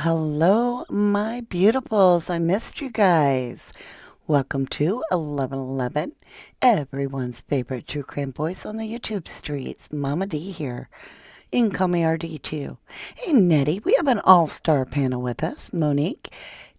hello, my beautifuls. I missed you guys. Welcome to 1111, everyone's favorite true crime voice on the YouTube streets. Mama D here. You can call me RD too. Hey, Nettie, we have an all-star panel with us. Monique,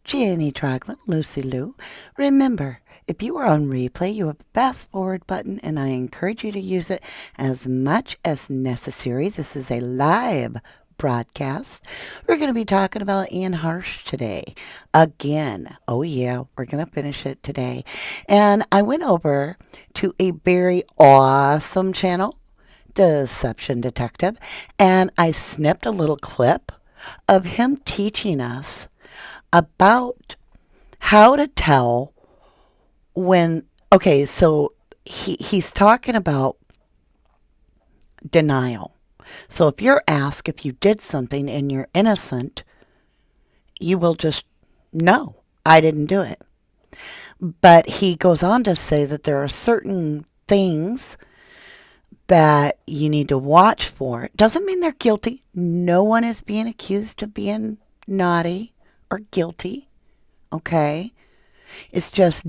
Jenny Troglin, Lucy Lou. Remember, if you are on replay, you have a fast forward button, and I encourage you to use it as much as necessary. This is a live broadcast. We're going to be talking about Ian Harsh today. Again. Oh, yeah, we're going to finish it today. And I went over to a very awesome channel, Deception Detective, and I snipped a little clip of him teaching us about how to tell when, okay, so he's talking about denial. So if you're asked if you did something and you're innocent, you will just, no, I didn't do it. But he goes on to say that there are certain things that you need to watch for. It doesn't mean they're guilty. No one is being accused of being naughty or guilty. Okay? It's just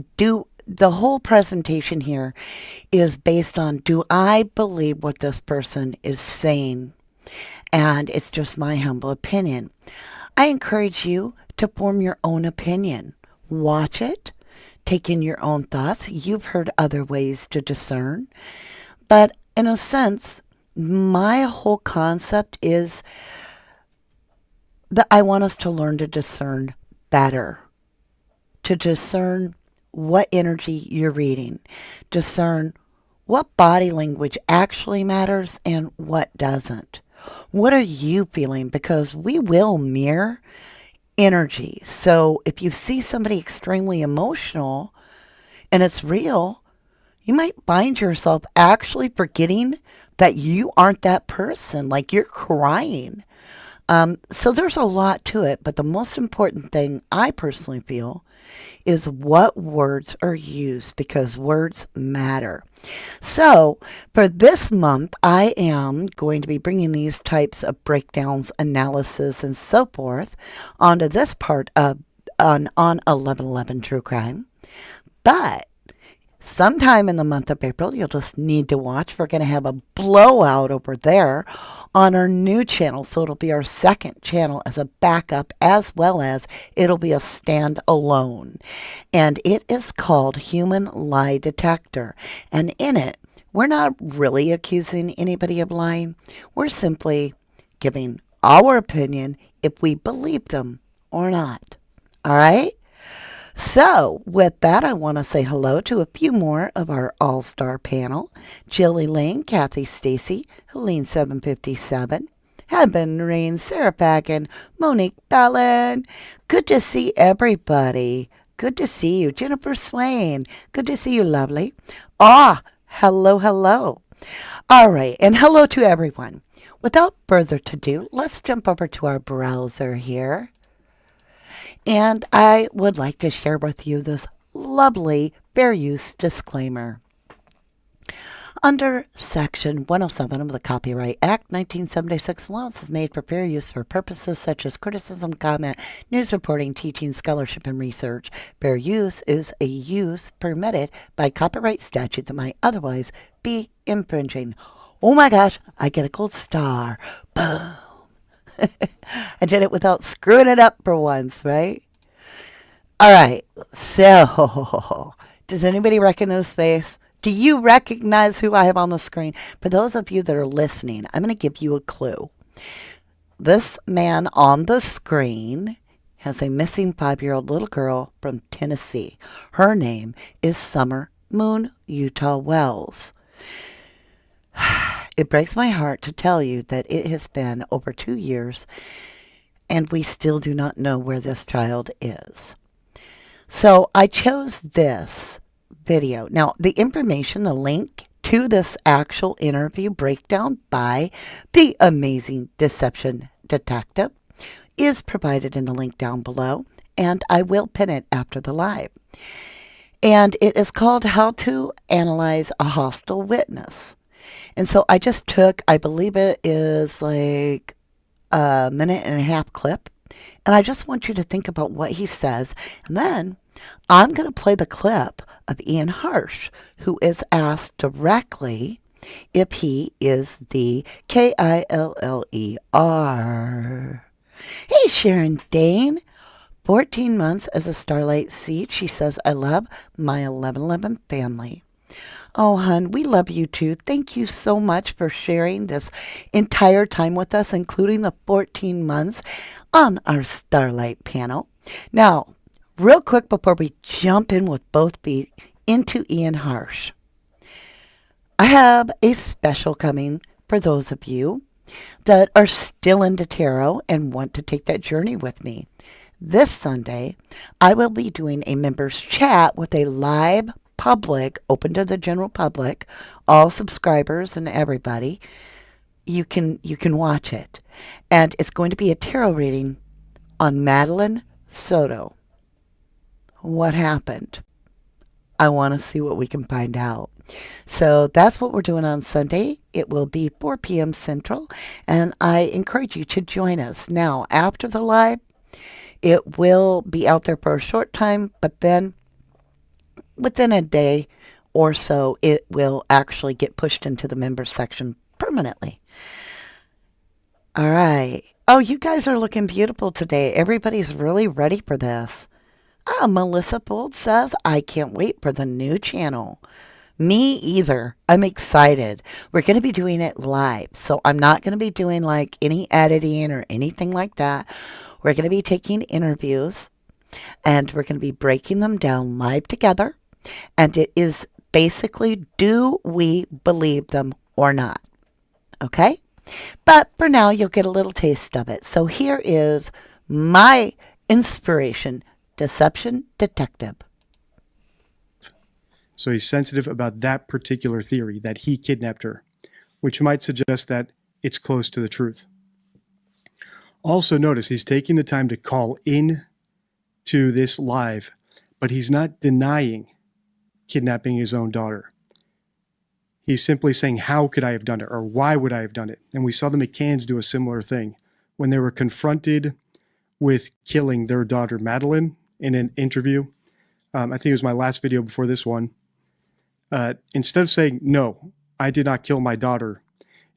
the whole presentation here is based on, do I believe what this person is saying? And it's just my humble opinion. I encourage you to form your own opinion. Watch it. Take in your own thoughts. You've heard other ways to discern. But in a sense, my whole concept is that I want us to learn to discern better. To discern what energy you're reading. Discern what body language actually matters and what doesn't. What are you feeling? Because we will mirror energy. So if you see somebody extremely emotional and it's real, you might find yourself actually forgetting that you aren't that person, like you're crying. So there's a lot to it, but the most important thing I personally feel is what words are used, because words matter. So for this month, I am going to be bringing these types of breakdowns, analysis, and so forth onto this part of on 1111 True Crime. But sometime in the month of April, you'll just need to watch. We're going to have a blowout over there on our new channel. So it'll be our second channel as a backup, as well as it'll be a standalone. And it is called Human Lie Detector. And in it, we're not really accusing anybody of lying. We're simply giving our opinion if we believe them or not. All right? So, with that, I want to say hello to a few more of our all-star panel. Jilly Lane, Kathy Stacy, Helene 757, Heaven Rain, Sarah Pagan, Monique Bellin. Good to see everybody. Good to see you. Jennifer Swain. Good to see you, lovely. Hello, hello. All right, and hello to everyone. Without further ado, let's jump over to our browser here. And I would like to share with you this lovely fair use disclaimer. Under Section 107 of the Copyright Act 1976, allowance is made for fair use for purposes such as criticism, comment, news reporting, teaching, scholarship, and research. Fair use is a use permitted by copyright statute that might otherwise be infringing. Oh my gosh, I get a gold star. Boom. I did it without screwing it up for once, right? All right. So, does anybody recognize this face? Do you recognize who I have on the screen? For those of you that are listening, I'm going to give you a clue. This man on the screen has a missing 5-year-old little girl from Tennessee. Her name is Summer Moon Utah Wells. It breaks my heart to tell you that it has been over 2 years and we still do not know where this child is. So I chose this video. Now, the information, the link to this actual interview breakdown by the amazing Deception Detective is provided in the link down below, and I will pin it after the live. And it is called How to Analyze a Hostile Witness. And so I just took, I believe it is like a minute and a half clip And I just want you to think about what he says. And then I'm going to play the clip of Ian Harsh, who is asked directly if he is the Killer. Hey, Sharon Dane. 14 months as a Starlight Seed. She says, I love my 1111 family. Oh, hun, we love you too. Thank you so much for sharing this entire time with us, including the 14 months on our Starlight panel. Now, real quick before we jump in with both feet into Ian Harsh, I have a special coming for those of you that are still into tarot and want to take that journey with me. This Sunday, I will be doing a members chat with a live public, open to the general public, all subscribers and everybody. You can watch it. And it's going to be a tarot reading on Madeline Soto. What happened? I want to see what we can find out. So that's what we're doing on Sunday. It will be 4 p.m. Central, and I encourage you to join us. Now, after the live, it will be out there for a short time, but then within a day or so, it will actually get pushed into the members section permanently. All right. Oh, you guys are looking beautiful today. Everybody's really ready for this. Melissa Bold says, I can't wait for the new channel. Me either. I'm excited. We're going to be doing it live. So I'm not going to be doing like any editing or anything like that. We're going to be taking interviews and we're going to be breaking them down live together. And it is basically, do we believe them or not? Okay? But for now, you'll get a little taste of it. So here is my inspiration, Deception Detective. So he's sensitive about that particular theory, that he kidnapped her, which might suggest that it's close to the truth. Also notice he's taking the time to call in to this live, but he's not denying kidnapping his own daughter. He's simply saying, how could I have done it? Or why would I have done it? And we saw the McCanns do a similar thing when they were confronted with killing their daughter, Madeline, in an interview. I think it was my last video before this one. Instead of saying, no, I did not kill my daughter,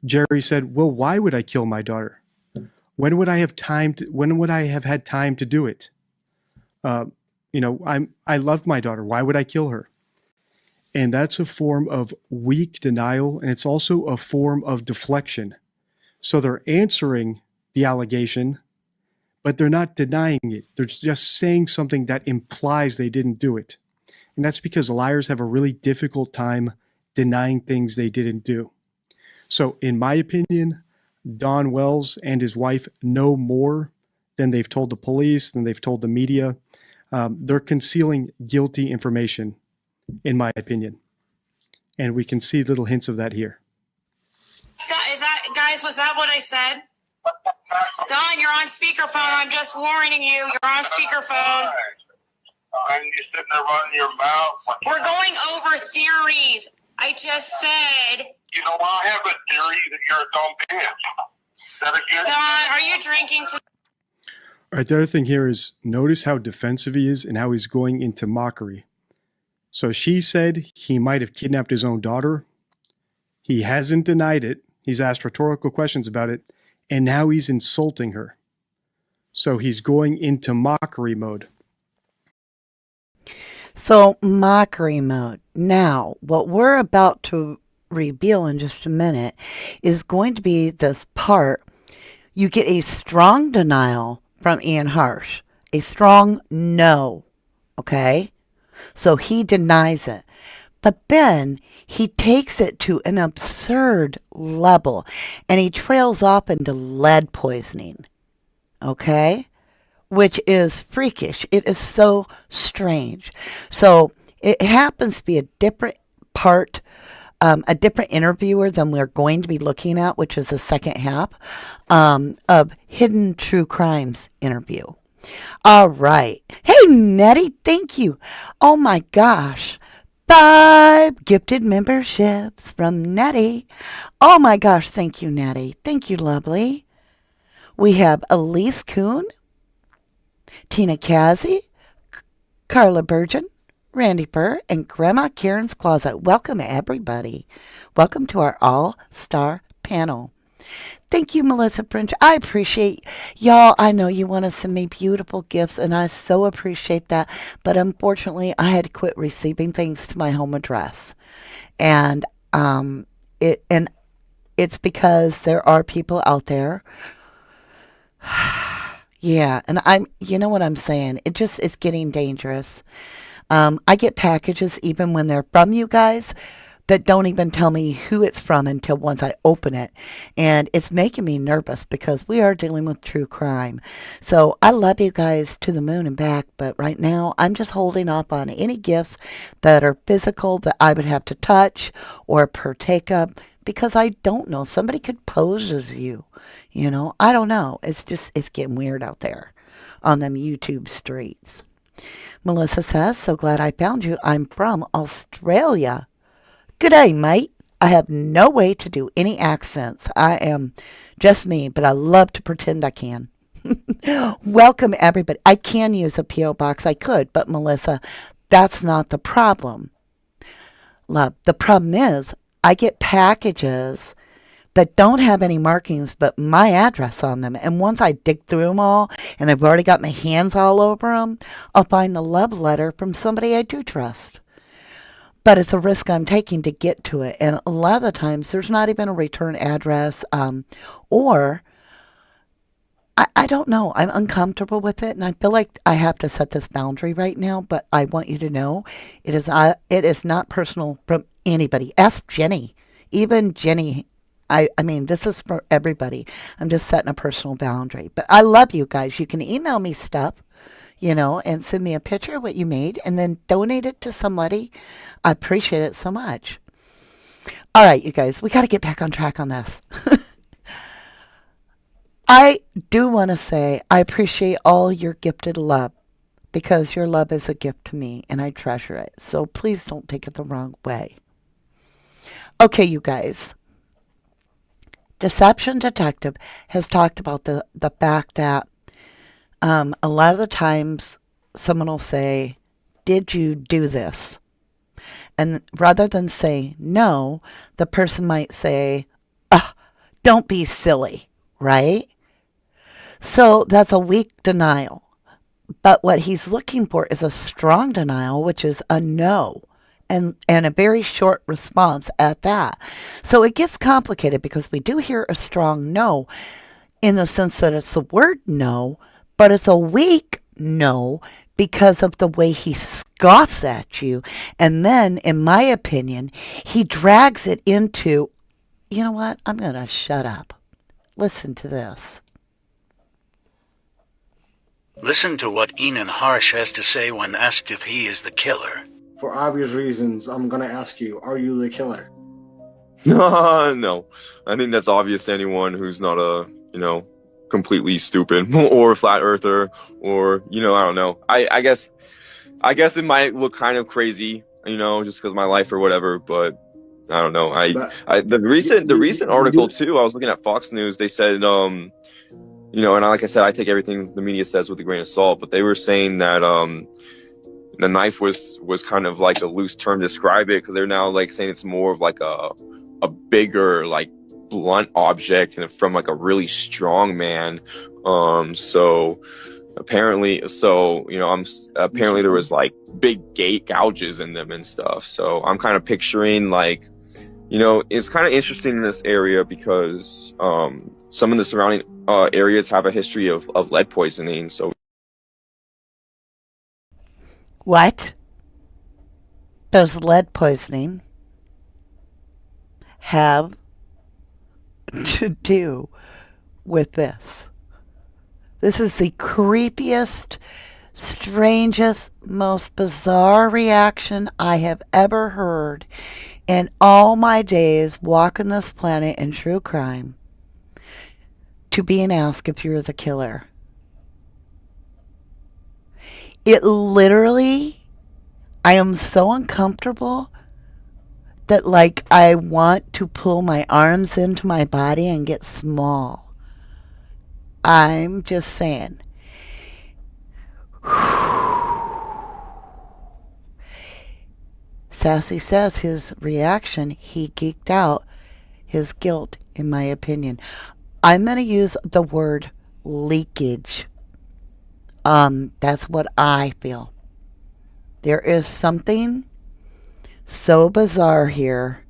Jerry said, well, why would I kill my daughter? When would I have had time to do it? I love my daughter. Why would I kill her? And that's a form of weak denial, and it's also a form of deflection. So they're answering the allegation, but they're not denying it. They're just saying something that implies they didn't do it. And that's because liars have a really difficult time denying things they didn't do. So in my opinion, Don Wells and his wife know more than they've told the police, than they've told the media. They're concealing guilty information, in my opinion. And we can see little hints of that here. Guys, was that what I said? Don, you're on speakerphone. I'm just warning you. You're on speakerphone. And you're sitting there running your mouth. We're going over theories. I just said. You know, I have a theory that you're a dumb bitch. Is that a good? Don, are you drinking today? All right, the other thing here is notice how defensive he is and how he's going into mockery. So she said he might have kidnapped his own daughter. He hasn't denied it. He's asked rhetorical questions about it. And now he's insulting her. So he's going into mockery mode. So mockery mode. Now, what we're about to reveal in just a minute is going to be this part. You get a strong denial from Ian Harsh. A strong no. Okay? So he denies it. But then he takes it to an absurd level and he trails off into lead poisoning. Okay? Which is freakish. It is so strange. So it happens to be a different part, a different interviewer than we're going to be looking at, which is the second half of Hidden True Crimes interview. All right. Hey, Nettie, thank you. Oh my gosh. 5 gifted memberships from Nettie. Oh my gosh, thank you, Nettie. Thank you, lovely. We have Elise Kuhn. Tina Cassie, Carla Burgeon, Randy Burr, and Grandma Karen's Closet. Welcome, everybody. Welcome to our all-star panel. Thank you, Melissa French. I appreciate y'all. I know you want to send me beautiful gifts, and I so appreciate that. But unfortunately, I had to quit receiving things to my home address, and and it's because there are people out there. Yeah, and you know what I'm saying? It's getting dangerous. I get packages even when they're from you guys that don't even tell me who it's from until once I open it. And it's making me nervous because we are dealing with true crime. So I love you guys to the moon and back, but right now I'm just holding off on any gifts that are physical that I would have to touch or partake of because I don't know. Somebody could pose as you, I don't know. It's getting weird out there on them YouTube streets. Melissa says, so glad I found you. I'm from Australia. Good day, mate. I have no way to do any accents. I am just me, but I love to pretend I can. Welcome, everybody. I can use a P.O. box. I could, but Melissa, that's not the problem. Love. The problem is I get packages that don't have any markings but my address on them. And once I dig through them all and I've already got my hands all over them, I'll find the love letter from somebody I do trust. But it's a risk I'm taking to get to it. And a lot of the times there's not even a return address or I don't know. I'm uncomfortable with it. And I feel like I have to set this boundary right now. But I want you to know it is not personal from anybody. Ask Jenny. Even Jenny. I mean, this is for everybody. I'm just setting a personal boundary. But I love you guys. You can email me stuff, and send me a picture of what you made and then donate it to somebody. I appreciate it so much. All right, you guys, we got to get back on track on this. I do want to say I appreciate all your gifted love because your love is a gift to me and I treasure it. So please don't take it the wrong way. Okay, you guys. Deception Detective has talked about the fact that a lot of the times someone will say, did you do this? And rather than say no, the person might say, don't be silly, right? So that's a weak denial. But what he's looking for is a strong denial, which is a no. And a very short response at that. So it gets complicated because we do hear a strong no in the sense that it's the word no, but it's a weak no because of the way he scoffs at you. And then, in my opinion, he drags it into, you know what? I'm going to shut up. Listen to this. Listen to what Inan Harsh has to say when asked if he is the killer. For obvious reasons, I'm gonna ask you, are you the killer? No. I think that's obvious to anyone who's not completely stupid or a flat earther or, I don't know. I guess it might look kind of crazy, just because of my life or whatever, but I don't know. The recent article too, I was looking at Fox News, they said, and like I said, I take everything the media says with a grain of salt, but they were saying that, the knife was kind of like a loose term to describe it because they're now like saying it's more of like a bigger like blunt object and from like a really strong man. So apparently there was like big gate gouges in them and stuff. So I'm kind of picturing like, it's kind of interesting in this area because some of the surrounding areas have a history of lead poisoning. So What does lead poisoning have to do with this? This is the creepiest, strangest, most bizarre reaction I have ever heard in all my days walking this planet in true crime to being asked if you're the killer. It literally, I am so uncomfortable that like I want to pull my arms into my body and get small. I'm just saying. Sassy says his reaction, he geeked out. His guilt, in my opinion. I'm going to use the word leakage. That's what I feel. There is something so bizarre here.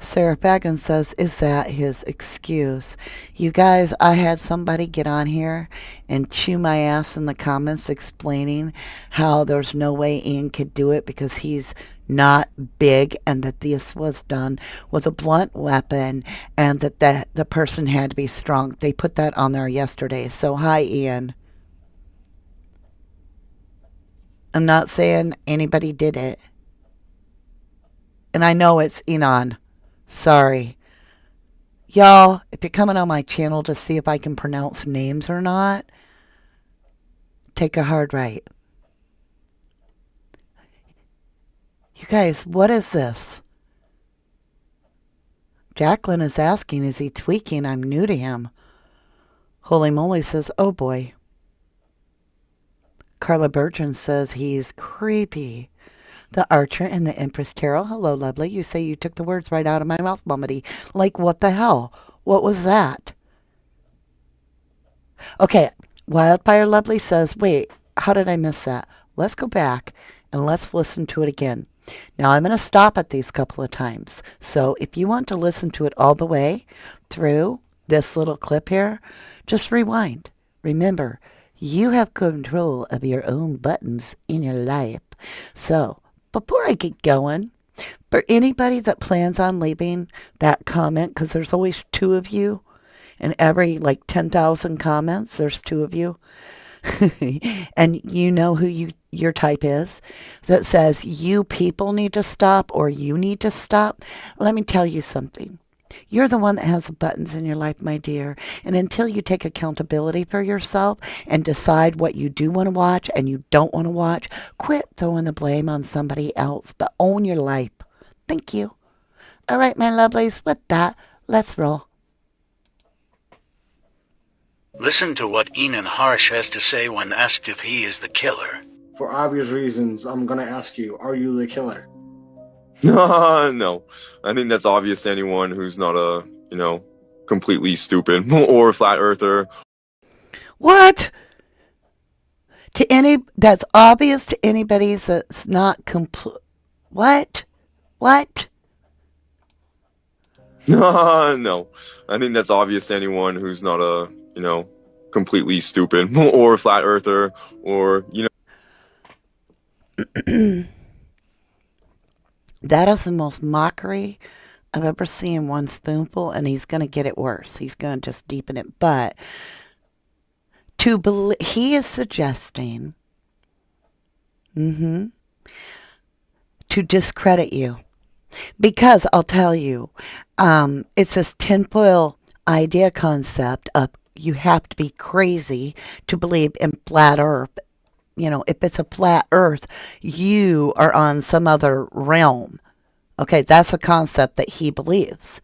Sarah Fagan says, is that his excuse? You guys, I had somebody get on here and chew my ass in the comments explaining how there's no way Ian could do it because he's not big and that this was done with a blunt weapon and that the person had to be strong. They put that on there yesterday. So, hi, Ian. I'm not saying anybody did it. And I know it's Inan. Sorry. Y'all, if you're coming on my channel to see if I can pronounce names or not, take a hard right. You guys, what is this? Jacqueline is asking, is he tweaking? I'm new to him. Holy moly says, oh boy. Carla Bertrand says he's creepy. The Archer and the Empress Tarot. Hello, lovely. You say you took the words right out of my mouth, Mummity. Like, what the hell? What was that? Okay, Wildfire Lovely says, wait, how did I miss that? Let's go back and let's listen to it again. Now, I'm going to stop at these couple of times. So if you want to listen to it all the way through this little clip here, just rewind. Remember, you have control of your own buttons in your life. So, before I get going, for anybody that plans on leaving that comment, because there's always two of you, and every 10,000 comments, there's two of you, and you know who your type is, that says you people need to stop or you need to stop. Let me tell you something. You're the one that has the buttons in your life, my dear. And until you take accountability for yourself and decide what you do want to watch and you don't want to watch, quit throwing the blame on somebody else, but own your life. Thank you. All right, my lovelies, with that, let's roll. Listen to what Inan Harsh has to say when asked if he is the killer. For obvious reasons, I'm gonna ask you, are you the killer? No, I think that's obvious to anyone who's not a, completely stupid or flat earther. What? That's obvious to anybody that's not What? What? No, I think that's obvious to anyone who's not a, completely stupid or flat earther or, That is the most mockery I've ever seen in One Spoonful, and he's going to get it worse. He's going to just deepen it. But he is suggesting to discredit you. Because I'll tell you, it's this tinfoil idea concept of you have to be crazy to believe in flat earth. If it's a flat earth, you are on some other realm. Okay, that's a concept that he believes.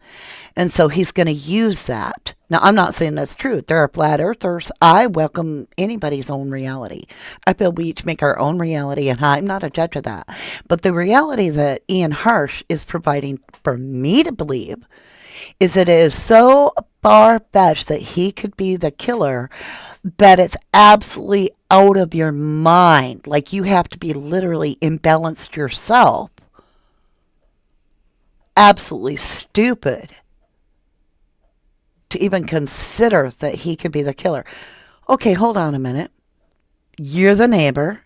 And so he's going to use that. Now, I'm not saying that's true. There are flat earthers. I welcome anybody's own reality. I feel we each make our own reality, and I'm not a judge of that. But the reality that Ian Harsh is providing for me to believe is that it is so far-fetched that he could be the killer that it's absolutely out of your mind. Like you have to be literally imbalanced yourself. Absolutely stupid to even consider that he could be the killer. Okay, hold on a minute. You're the neighbor.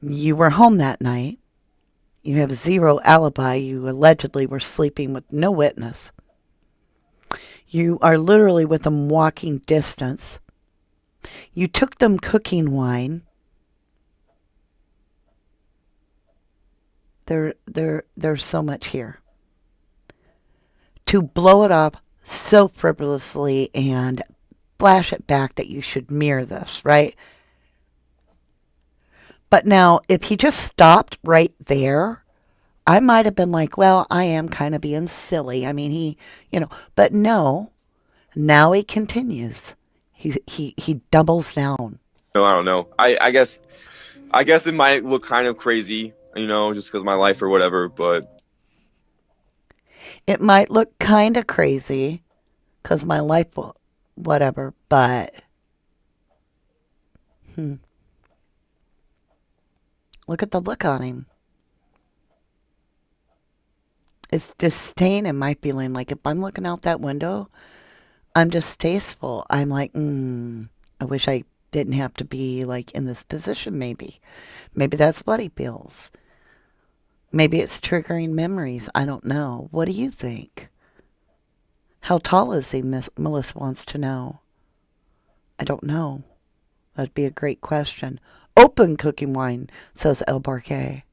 You were home that night. You have zero alibi. You allegedly were sleeping with no witness. You are literally within walking distance. You took them cooking wine. There's so much here. To blow it up so frivolously and flash it back that you should mirror this, right? But now, if he just stopped right there, I might have been like, well, I am kind of being silly. I mean, but no. Now he continues. He doubles down. No, I don't know. I guess it might look kind of crazy, just because of my life or whatever. But It might look kind of crazy because my life, whatever, but look at the look on him. It's disdain in my feeling. Like if I'm looking out that window, I'm distasteful. I'm like, I wish I didn't have to be like in this position. Maybe that's what he feels. Maybe it's triggering memories. I don't know. What do you think? How tall is he? Melissa wants to know. I don't know. That'd be a great question. Open cooking wine, says El Barquet.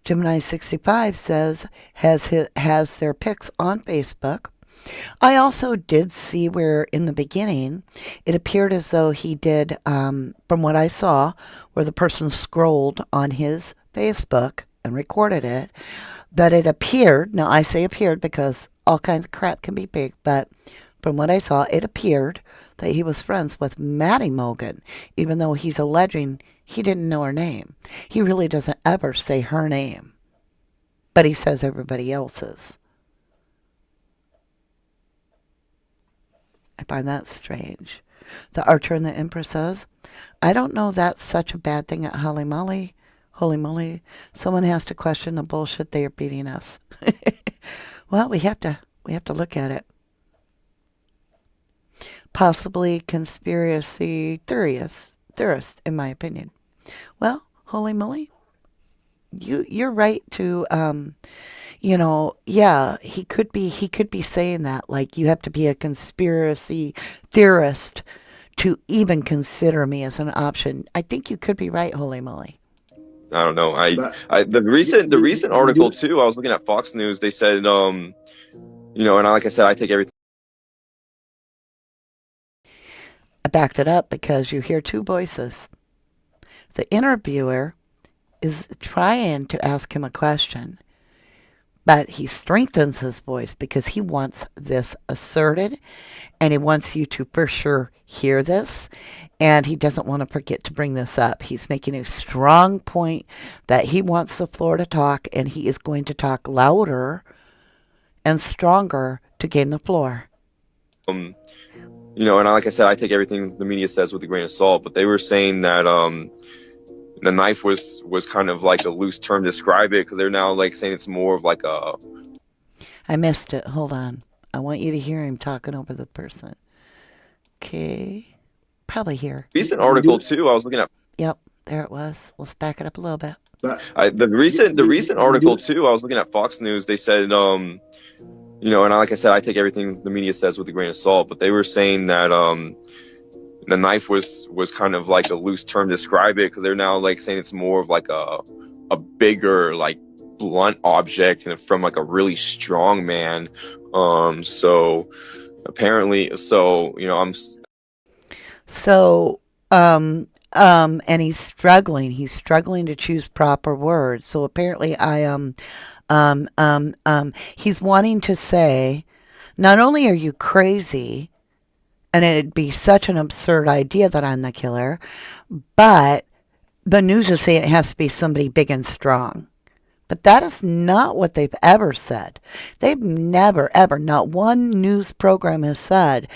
Gemini 65 says has their pics on Facebook. I also did see where in the beginning it appeared as though he did, from what I saw, where the person scrolled on his Facebook and recorded it, that it appeared, now I say appeared because all kinds of crap can be big, but from what I saw, it appeared that he was friends with Maddie Mogan, even though he's alleging he didn't know her name. He really doesn't ever say her name, but he says everybody else's. I find that strange. The Archer and the Empress says, I don't know that's such a bad thing at Holy Moly. Holy moly, someone has to question the bullshit they are beating us. Well, we have to look at it. Possibly conspiracy theorist, in my opinion. Well, holy moly, you're right to yeah, he could be saying that, like, you have to be a conspiracy theorist to even consider me as an option. I think you could be right, holy moly. I don't know. But The recent article too. I was looking at Fox News. They said, and like I said, I take everything. I backed it up because you hear two voices. The interviewer is trying to ask him a question, but he strengthens his voice because he wants this asserted and he wants you to for sure hear this, and he doesn't want to forget to bring this up. He's making a strong point that he wants the floor to talk, and he is going to talk louder and stronger to gain the floor. And like I said, I take everything the media says with a grain of salt. But they were saying that the knife was kind of like a loose term to describe it, because they're now like saying it's more of like a. I missed it. Hold on. I want you to hear him talking over the person. Okay. Probably here. Recent article too. I was looking at. Yep, there it was. Let's back it up a little bit. The recent article too. I was looking at Fox News. They said, and like I said, I take everything the media says with a grain of salt. But they were saying that the knife was kind of like a loose term to describe it, because they're now like saying it's more of like a bigger, like, blunt object, and from like a really strong man. So apparently, I'm. So, and he's struggling to choose proper words. So apparently he's wanting to say, not only are you crazy, and it'd be such an absurd idea that I'm the killer, but the news is saying it has to be somebody big and strong. But that is not what they've ever said. They've never, ever, not one news program has said,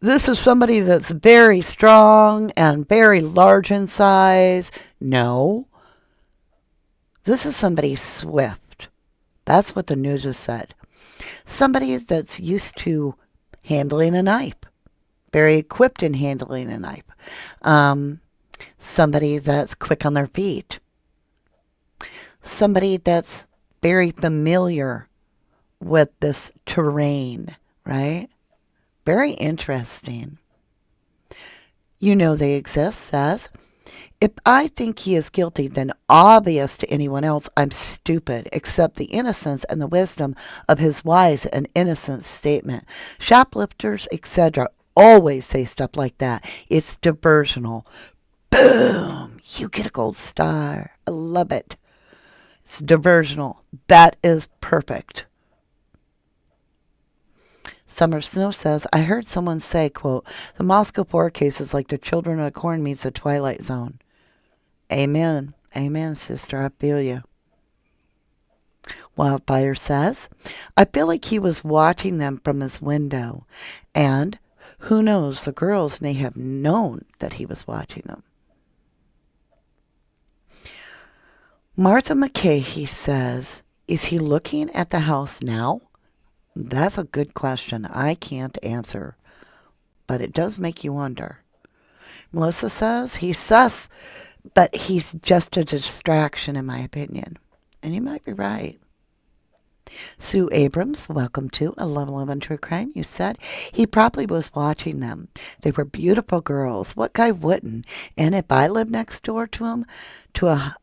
this is somebody that's very strong and very large in size. No. This is somebody swift. That's what the news has said. Somebody that's used to handling a knife. Very equipped in handling a knife. Somebody that's quick on their feet. Somebody that's very familiar with this terrain, right? Very interesting. They exist, says, if I think he is guilty, then obvious to anyone else, I'm stupid, except the innocence and the wisdom of his wise and innocent statement. Shoplifters, etc., always say stuff like that. It's diversional. Boom! You get a gold star. I love it. It's diversional. That is perfect. Summer Snow says, I heard someone say, quote, the Moscow 4 case is like the Children of the Corn meets the Twilight Zone. Amen. Amen, sister. I feel you. Wildfire says, I feel like he was watching them from his window. And who knows, the girls may have known that he was watching them. Martha McKay, he says, is he looking at the house now? That's a good question. I can't answer, but it does make you wonder. Melissa says, he's sus, but he's just a distraction in my opinion. And you might be right. Sue Abrams, welcome to 1111 True Crime. You said he probably was watching them. They were beautiful girls. What guy wouldn't? And if I lived next door to him, to a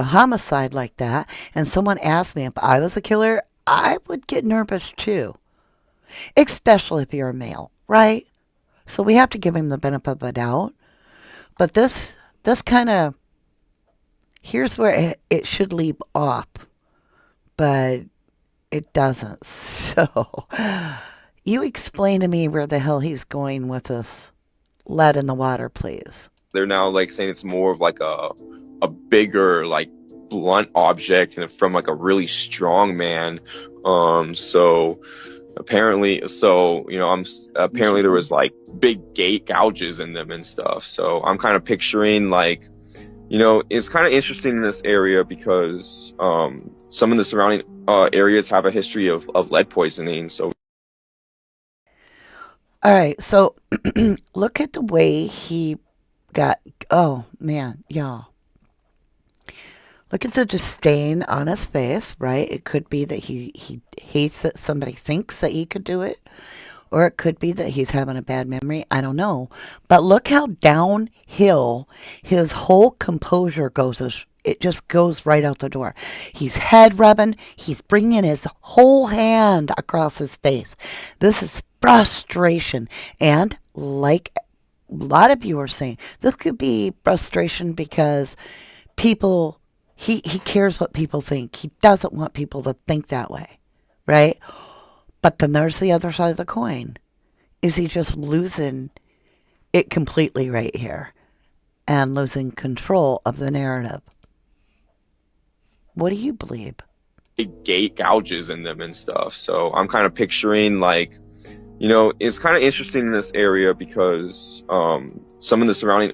homicide like that, and someone asked me if I was a killer, I would get nervous too. Especially if you're a male, right? So we have to give him the benefit of the doubt. But this kind of, here's where it should leave off. But it doesn't. So you explain to me where the hell he's going with this lead in the water, please. They're now like saying it's more of like a bigger, like blunt object and from like a really strong man. So apparently there was like big gate gouges in them and stuff. So I'm kind of picturing like, it's kind of interesting in this area because some of the surrounding areas have a history of lead poisoning. So all right, so look at the way he got, oh man, y'all. Look at the disdain on his face, right? It could be that he hates that somebody thinks that he could do it. Or it could be that he's having a bad memory. I don't know. But look how downhill his whole composure goes. It just goes right out the door. He's head rubbing. He's bringing his whole hand across his face. This is frustration. And like a lot of you are saying, this could be frustration because people, he cares what people think. He doesn't want people to think that way, right? But then there's the other side of the coin. Is he just losing it completely right here and losing control of the narrative? What do you believe? big gate gouges in them and stuff. So I'm kind of picturing like, it's kind of interesting in this area because some of the surrounding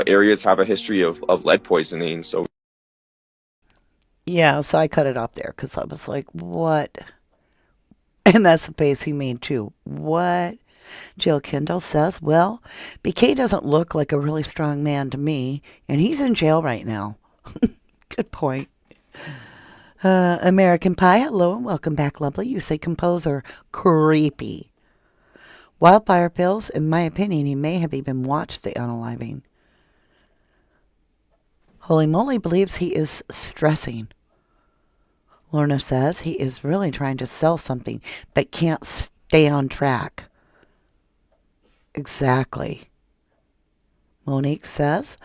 areas have a history of lead poisoning. So Yeah, so I cut it off there because I was like, what? And that's the face he made too. What? Jill Kendall says, well, BK doesn't look like a really strong man to me, and he's in jail right now. Good point. American Pie, hello and welcome back, lovely. You say composer, creepy. Wildfire Pills, in my opinion, he may have even watched the unaliving. Holy Moly believes he is stressing. Lorna says he is really trying to sell something but can't stay on track. Exactly. Monique says,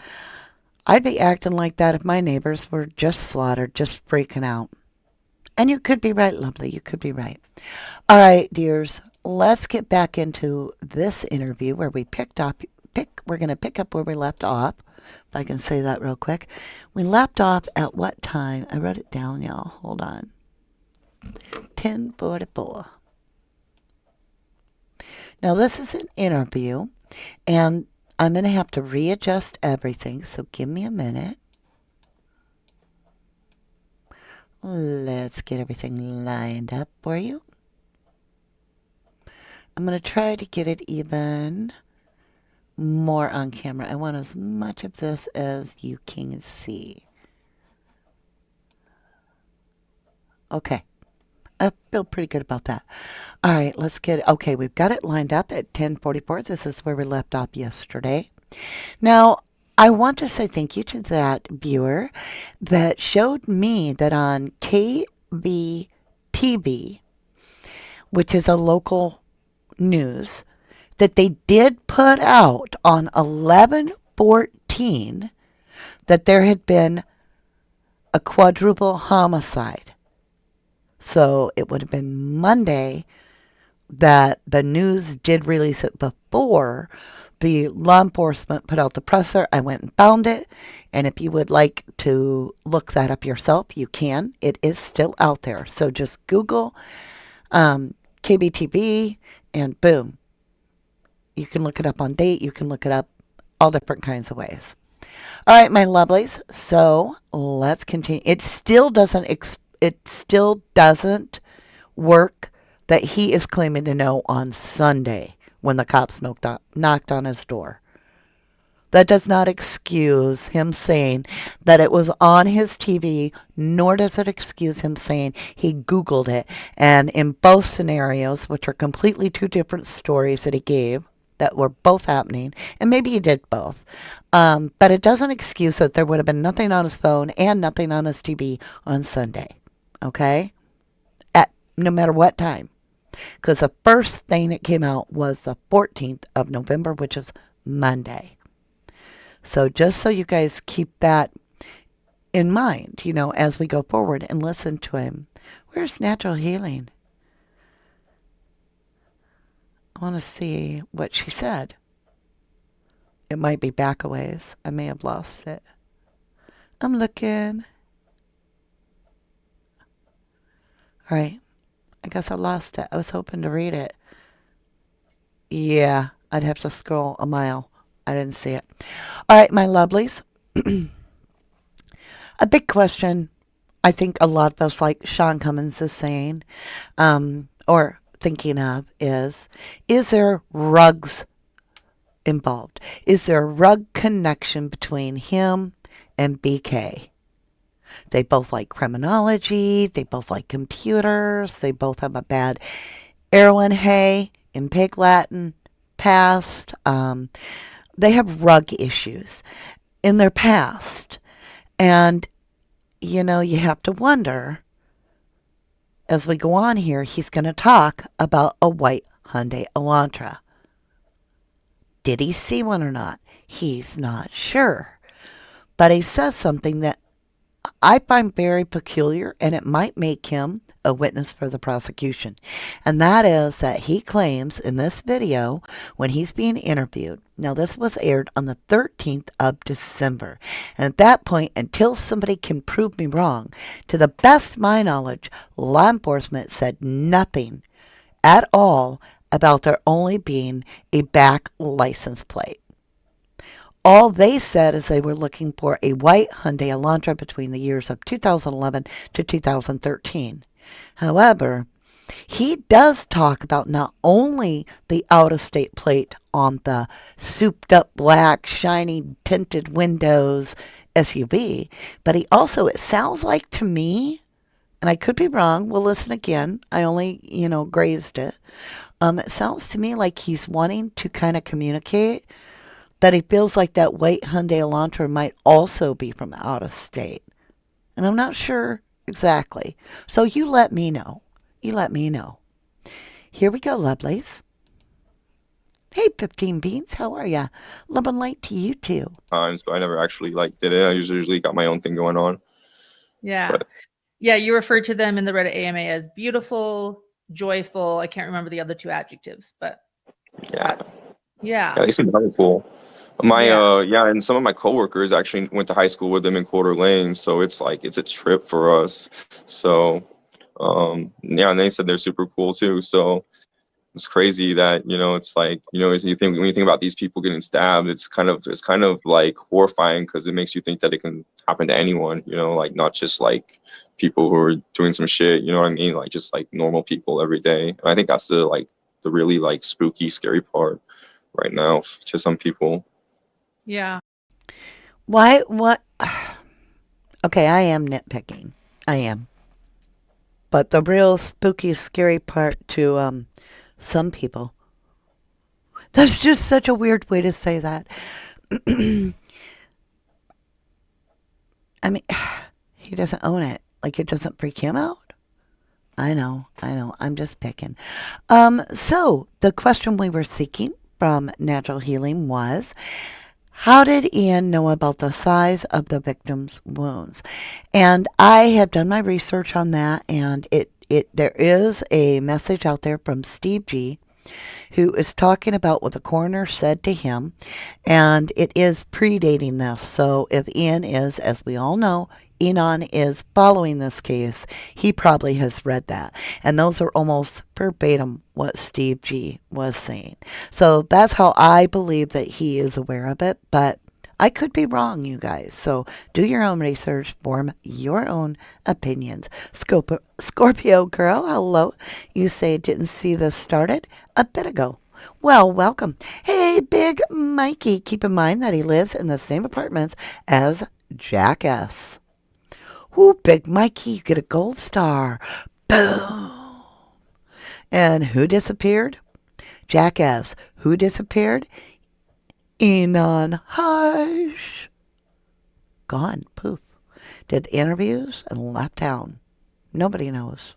I'd be acting like that if my neighbors were just slaughtered, just freaking out. And you could be right, lovely. You could be right. All right, dears, let's get back into this interview where we we're going to pick up where we left off. If I can say that real quick. We left off at what time? I wrote it down, y'all. Hold on. 10:44. Now, this is an interview, and I'm going to have to readjust everything, so give me a minute. Let's get everything lined up for you. I'm going to try to get it even more on camera. I want as much of this as you can see. Okay. I feel pretty good about that. All right, let's get it. Okay, we've got it lined up at 10:44. This is where we left off yesterday. Now, I want to say thank you to that viewer that showed me that on KVTV, which is a local news, that they did put out on 11/14 that there had been a quadruple homicide. So it would have been Monday that the news did release it before the law enforcement put out the presser. I went and found it. And if you would like to look that up yourself, you can. It is still out there. So just Google KBTV and boom. You can look it up on date. You can look it up all different kinds of ways. All right, my lovelies. So let's continue. It still doesn't work that he is claiming to know on Sunday when the cops knocked on his door. That does not excuse him saying that it was on his TV, nor does it excuse him saying he Googled it. And in both scenarios, which are completely two different stories that he gave, that were both happening, and maybe he did both, but it doesn't excuse that there would have been nothing on his phone and nothing on his TV on Sunday, okay? At no matter what time. Because the first thing that came out was the 14th of November, which is Monday. So just so you guys keep that in mind, as we go forward and listen to him. Where's natural healing? I want to see what she said. It might be back a ways. I may have lost it. I'm looking. All right. I guess I lost it. I was hoping to read it. Yeah, I'd have to scroll a mile. I didn't see it. All right, my lovelies. A big question I think a lot of us, like Sean Cummins is saying, or thinking of, is there rugs involved? Is there a rug connection between him and BK? They both like criminology. They both like computers. They both have a bad Erwin Hay in Pig Latin past. They have rug issues in their past. And, you have to wonder, as we go on here, he's going to talk about a white Hyundai Elantra. Did he see one or not? He's not sure. But he says something that I find very peculiar, and it might make him a witness for the prosecution. And that is that he claims in this video, when he's being interviewed, now this was aired on the 13th of December. And at that point, until somebody can prove me wrong, to the best of my knowledge, law enforcement said nothing at all about there only being a back license plate. All they said is they were looking for a white Hyundai Elantra between the years of 2011 to 2013. However, he does talk about not only the out-of-state plate on the souped-up black, shiny, tinted windows SUV, but he also, it sounds like to me, and I could be wrong, we'll listen again, I only, grazed it. It sounds to me like he's wanting to kind of communicate that he feels like that white Hyundai Elantra might also be from out of state. And I'm not sure exactly. So you let me know. Here we go, lovelies. Hey, 15 Beans, how are ya? Love and light to you too. Times, but I never actually did it. I usually got my own thing going on. Yeah. But Yeah, you referred to them in the Reddit AMA as beautiful, joyful. I can't remember the other two adjectives, but yeah. Yeah. They seem very cool. And some of my coworkers actually went to high school with them in Coeur d'Alene, so it's a trip for us. So, and they said they're super cool too. So it's crazy that it's when you think about these people getting stabbed, it's kind of like horrifying because it makes you think that it can happen to anyone. Not just people who are doing some shit. You know what I mean? Just normal people every day. And I think that's the really spooky, scary part right now to some people. Yeah. Why? What? Okay, I am nitpicking. I am. But the real spooky, scary part to some people. That's just such a weird way to say that. I mean, he doesn't own it. It doesn't freak him out. I know. I'm just picking. So the question we were seeking from Natural Healing was, how did Ian know about the size of the victim's wounds? And I have done my research on that, and there is a message out there from Steve G, who is talking about what the coroner said to him, and it is predating this. So if Ian is, as we all know, Inan is following this case, he probably has read that. And those are almost verbatim what Steve G was saying. So that's how I believe that he is aware of it, but I could be wrong, you guys. So do your own research, form your own opinions. Scorpio girl, hello. You say didn't see this started a bit ago. Well, welcome. Hey, Big Mikey. Keep in mind that he lives in the same apartments as Jackass. Ooh, Big Mikey, you get a gold star. Boom. And who disappeared? Jackass. Who disappeared? Inan Harsh. Gone. Poof. Did interviews and left town. Nobody knows.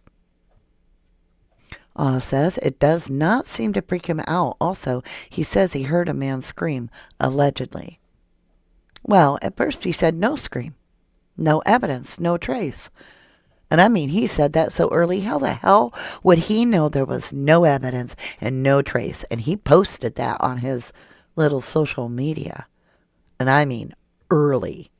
Says it does not seem to freak him out. Also, he says he heard a man scream, allegedly. Well, at first he said no scream. No evidence, no trace. And I mean, he said that so early. How the hell would he know there was no evidence and no trace? And he posted that on his little social media. And I mean, early.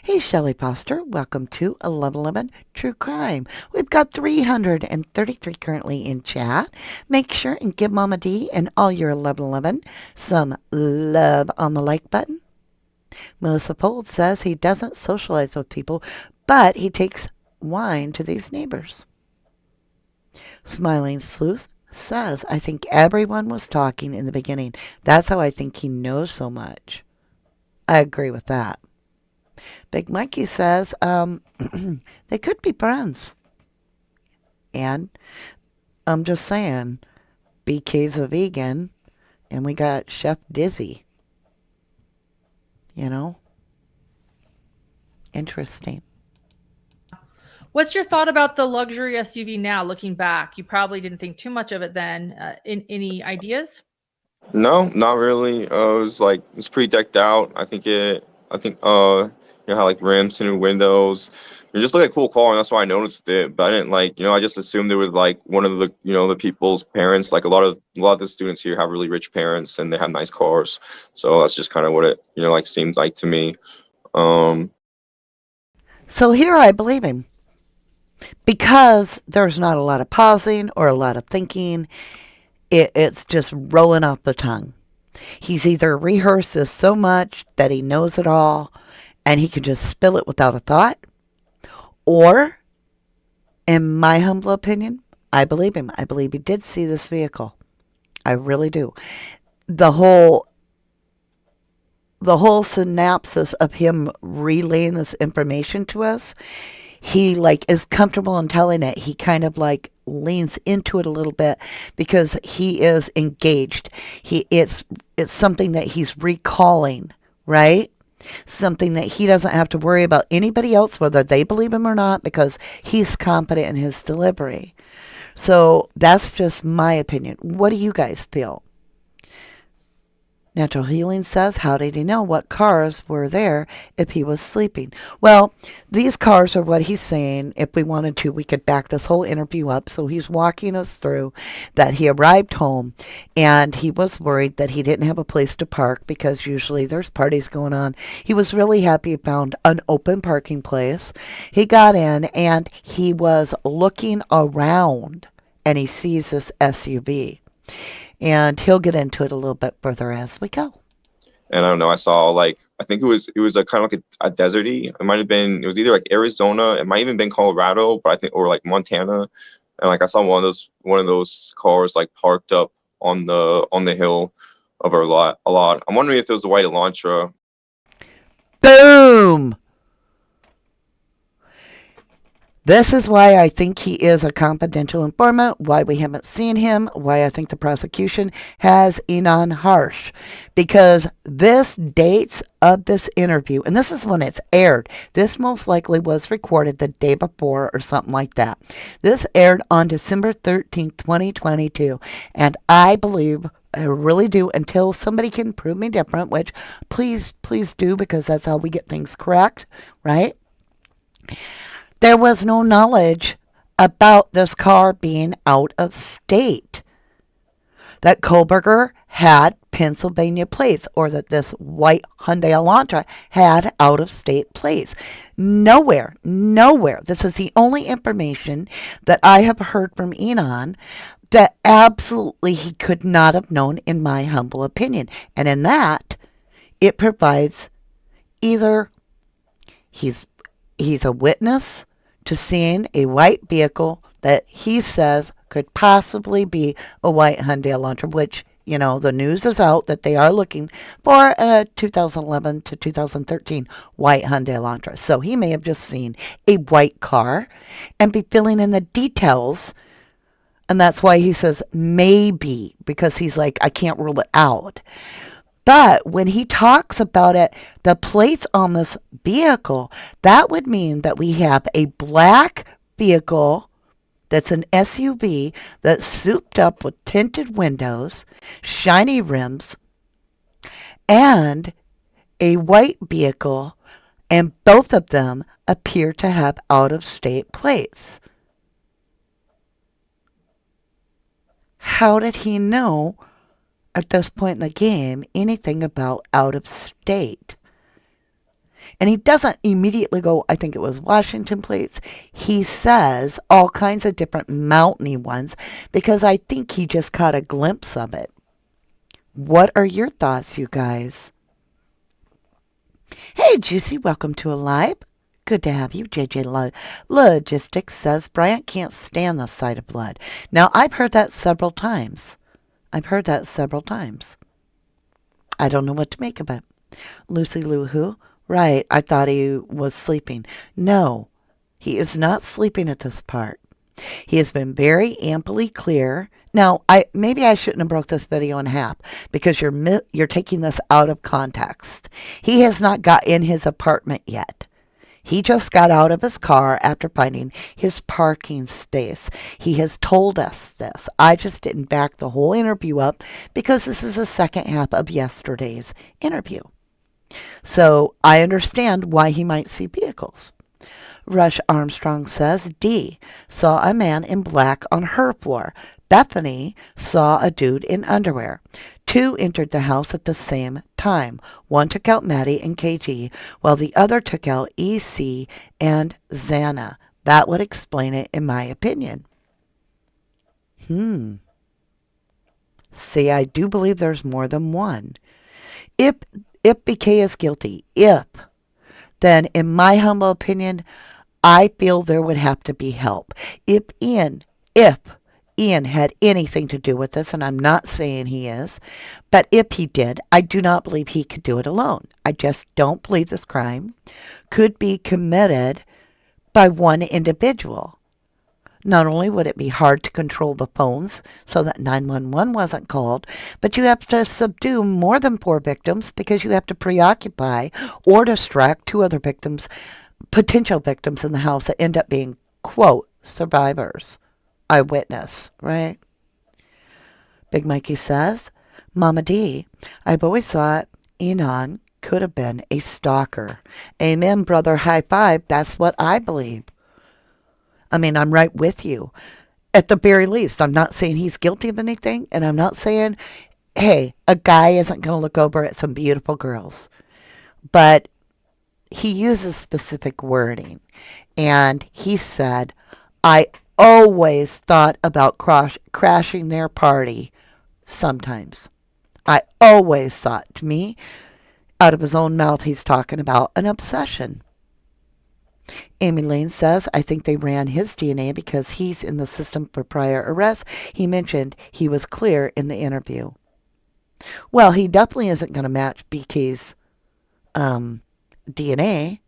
Hey, Shelley Foster, welcome to 1111 True Crime. We've got 333 currently in chat. Make sure and give Mama D and all your 1111 some love on the like button. Melissa Fold says he doesn't socialize with people, but he takes wine to these neighbors. Smiling Sleuth says, I think everyone was talking in the beginning. That's how I think he knows so much. I agree with that. Big Mikey says, they could be friends. And I'm just saying, BK's a vegan, and we got Chef Dizzy. You know? Interesting. What's your thought about the luxury SUV now, looking back? You probably didn't think too much of it then. Any ideas? No, not really. It was like it's pretty decked out. Had like rims, tinted windows. It just looked like a cool car, and that's why I noticed it. But I didn't I just assumed it was like one of the the people's parents. Like a lot of the students here have really rich parents, and they have nice cars. So that's just kind of what it seems like to me. So here I believe him. Because there's not a lot of pausing or a lot of thinking, it's just rolling off the tongue. He's either rehearsed this so much that he knows it all and he can just spill it without a thought, or, in my humble opinion, I believe him. I believe he did see this vehicle. I really do. The whole synopsis of him relaying this information to us, he is comfortable in telling it. He kind of leans into it a little bit because he is engaged. It's something that he's recalling, right? Something that he doesn't have to worry about anybody else, whether they believe him or not, because he's confident in his delivery. So that's just my opinion. What do you guys feel? Natural Healing says, how did he know what cars were there if he was sleeping? Well, these cars are what he's saying. If we wanted to, we could back this whole interview up. So he's walking us through that he arrived home and he was worried that he didn't have a place to park because usually there's parties going on. He was really happy he found an open parking place. He got in and he was looking around and he sees this SUV. And he'll get into it a little bit further as we go. And I don't know, I saw I think it was a kind of like a deserty. It might have been, it was either Arizona, it might even been Colorado, but I think, or Montana. And I saw one of those cars parked up on the hill of our lot a lot. I'm wondering if it was a white Elantra. Boom! This is why I think he is a confidential informant, why we haven't seen him, why I think the prosecution has Inan Harsh. Because this dates of this interview, and this is when it's aired. This most likely was recorded the day before or something like that. This aired on December 13th, 2022. And I believe, I really do, until somebody can prove me different, which please do, because that's how we get things correct, right? There was no knowledge about this car being out of state. That Kohlberger had Pennsylvania plates, or that this white Hyundai Elantra had out of state plates. Nowhere. This is the only information that I have heard from Inan that absolutely he could not have known, in my humble opinion. And in that, it provides either he's a witness to seeing a white vehicle that he says could possibly be a white Hyundai Elantra, which, the news is out that they are looking for a 2011 to 2013 white Hyundai Elantra. So he may have just seen a white car and be filling in the details. And that's why he says maybe, because he's like, I can't rule it out. But when he talks about it, the plates on this vehicle, that would mean that we have a black vehicle that's an SUV that's souped up with tinted windows, shiny rims, and a white vehicle, and both of them appear to have out-of-state plates. How did he know at this point in the game anything about out of state? And he doesn't immediately go, I think it was Washington plates. He says all kinds of different mountainy ones, because I think he just caught a glimpse of it. What are your thoughts, you guys? Hey, Juicy, welcome to Alive. Good to have you. JJ Logistics says Bryant can't stand the sight of blood. Now, I've heard that several times. I don't know what to make of it. Lucy Lou Who? Right, I thought he was sleeping. No, he is not sleeping at this part. He has been very amply clear. Now, maybe I shouldn't have broke this video in half, because you're taking this out of context. He has not got in his apartment yet. He just got out of his car after finding his parking space. He has told us this. I just didn't back the whole interview up, because this is the second half of yesterday's interview. So I understand why he might see vehicles. Rush Armstrong says, D saw a man in black on her floor. Bethany saw a dude in underwear. 2 entered the house at the same time. 1 took out Maddie and KG, while the other took out EC and Xana. That would explain it, in my opinion. See, I do believe there's more than one. If BK is guilty, then in my humble opinion, I feel there would have to be help. If Ian had anything to do with this, and I'm not saying he is, but if he did, I do not believe he could do it alone. I just don't believe this crime could be committed by one individual. Not only would it be hard to control the phones so that 911 wasn't called, but you have to subdue more than 4 victims, because you have to preoccupy or distract 2 other victims, potential victims in the house, that end up being, quote, survivors. Eyewitness, right? Big Mikey says, Mama D, I've always thought Inan could have been a stalker. Amen, brother. High five. That's what I believe. I mean, I'm right with you. At the very least, I'm not saying he's guilty of anything, and I'm not saying, hey, a guy isn't going to look over at some beautiful girls. But he uses specific wording, and he said, I always thought about crashing their party sometimes. I always thought. To me, out of his own mouth, he's talking about an obsession. Amy Lane says, I think they ran his DNA because he's in the system for prior arrests. He mentioned he was clear in the interview. Well, he definitely isn't going to match BK's DNA,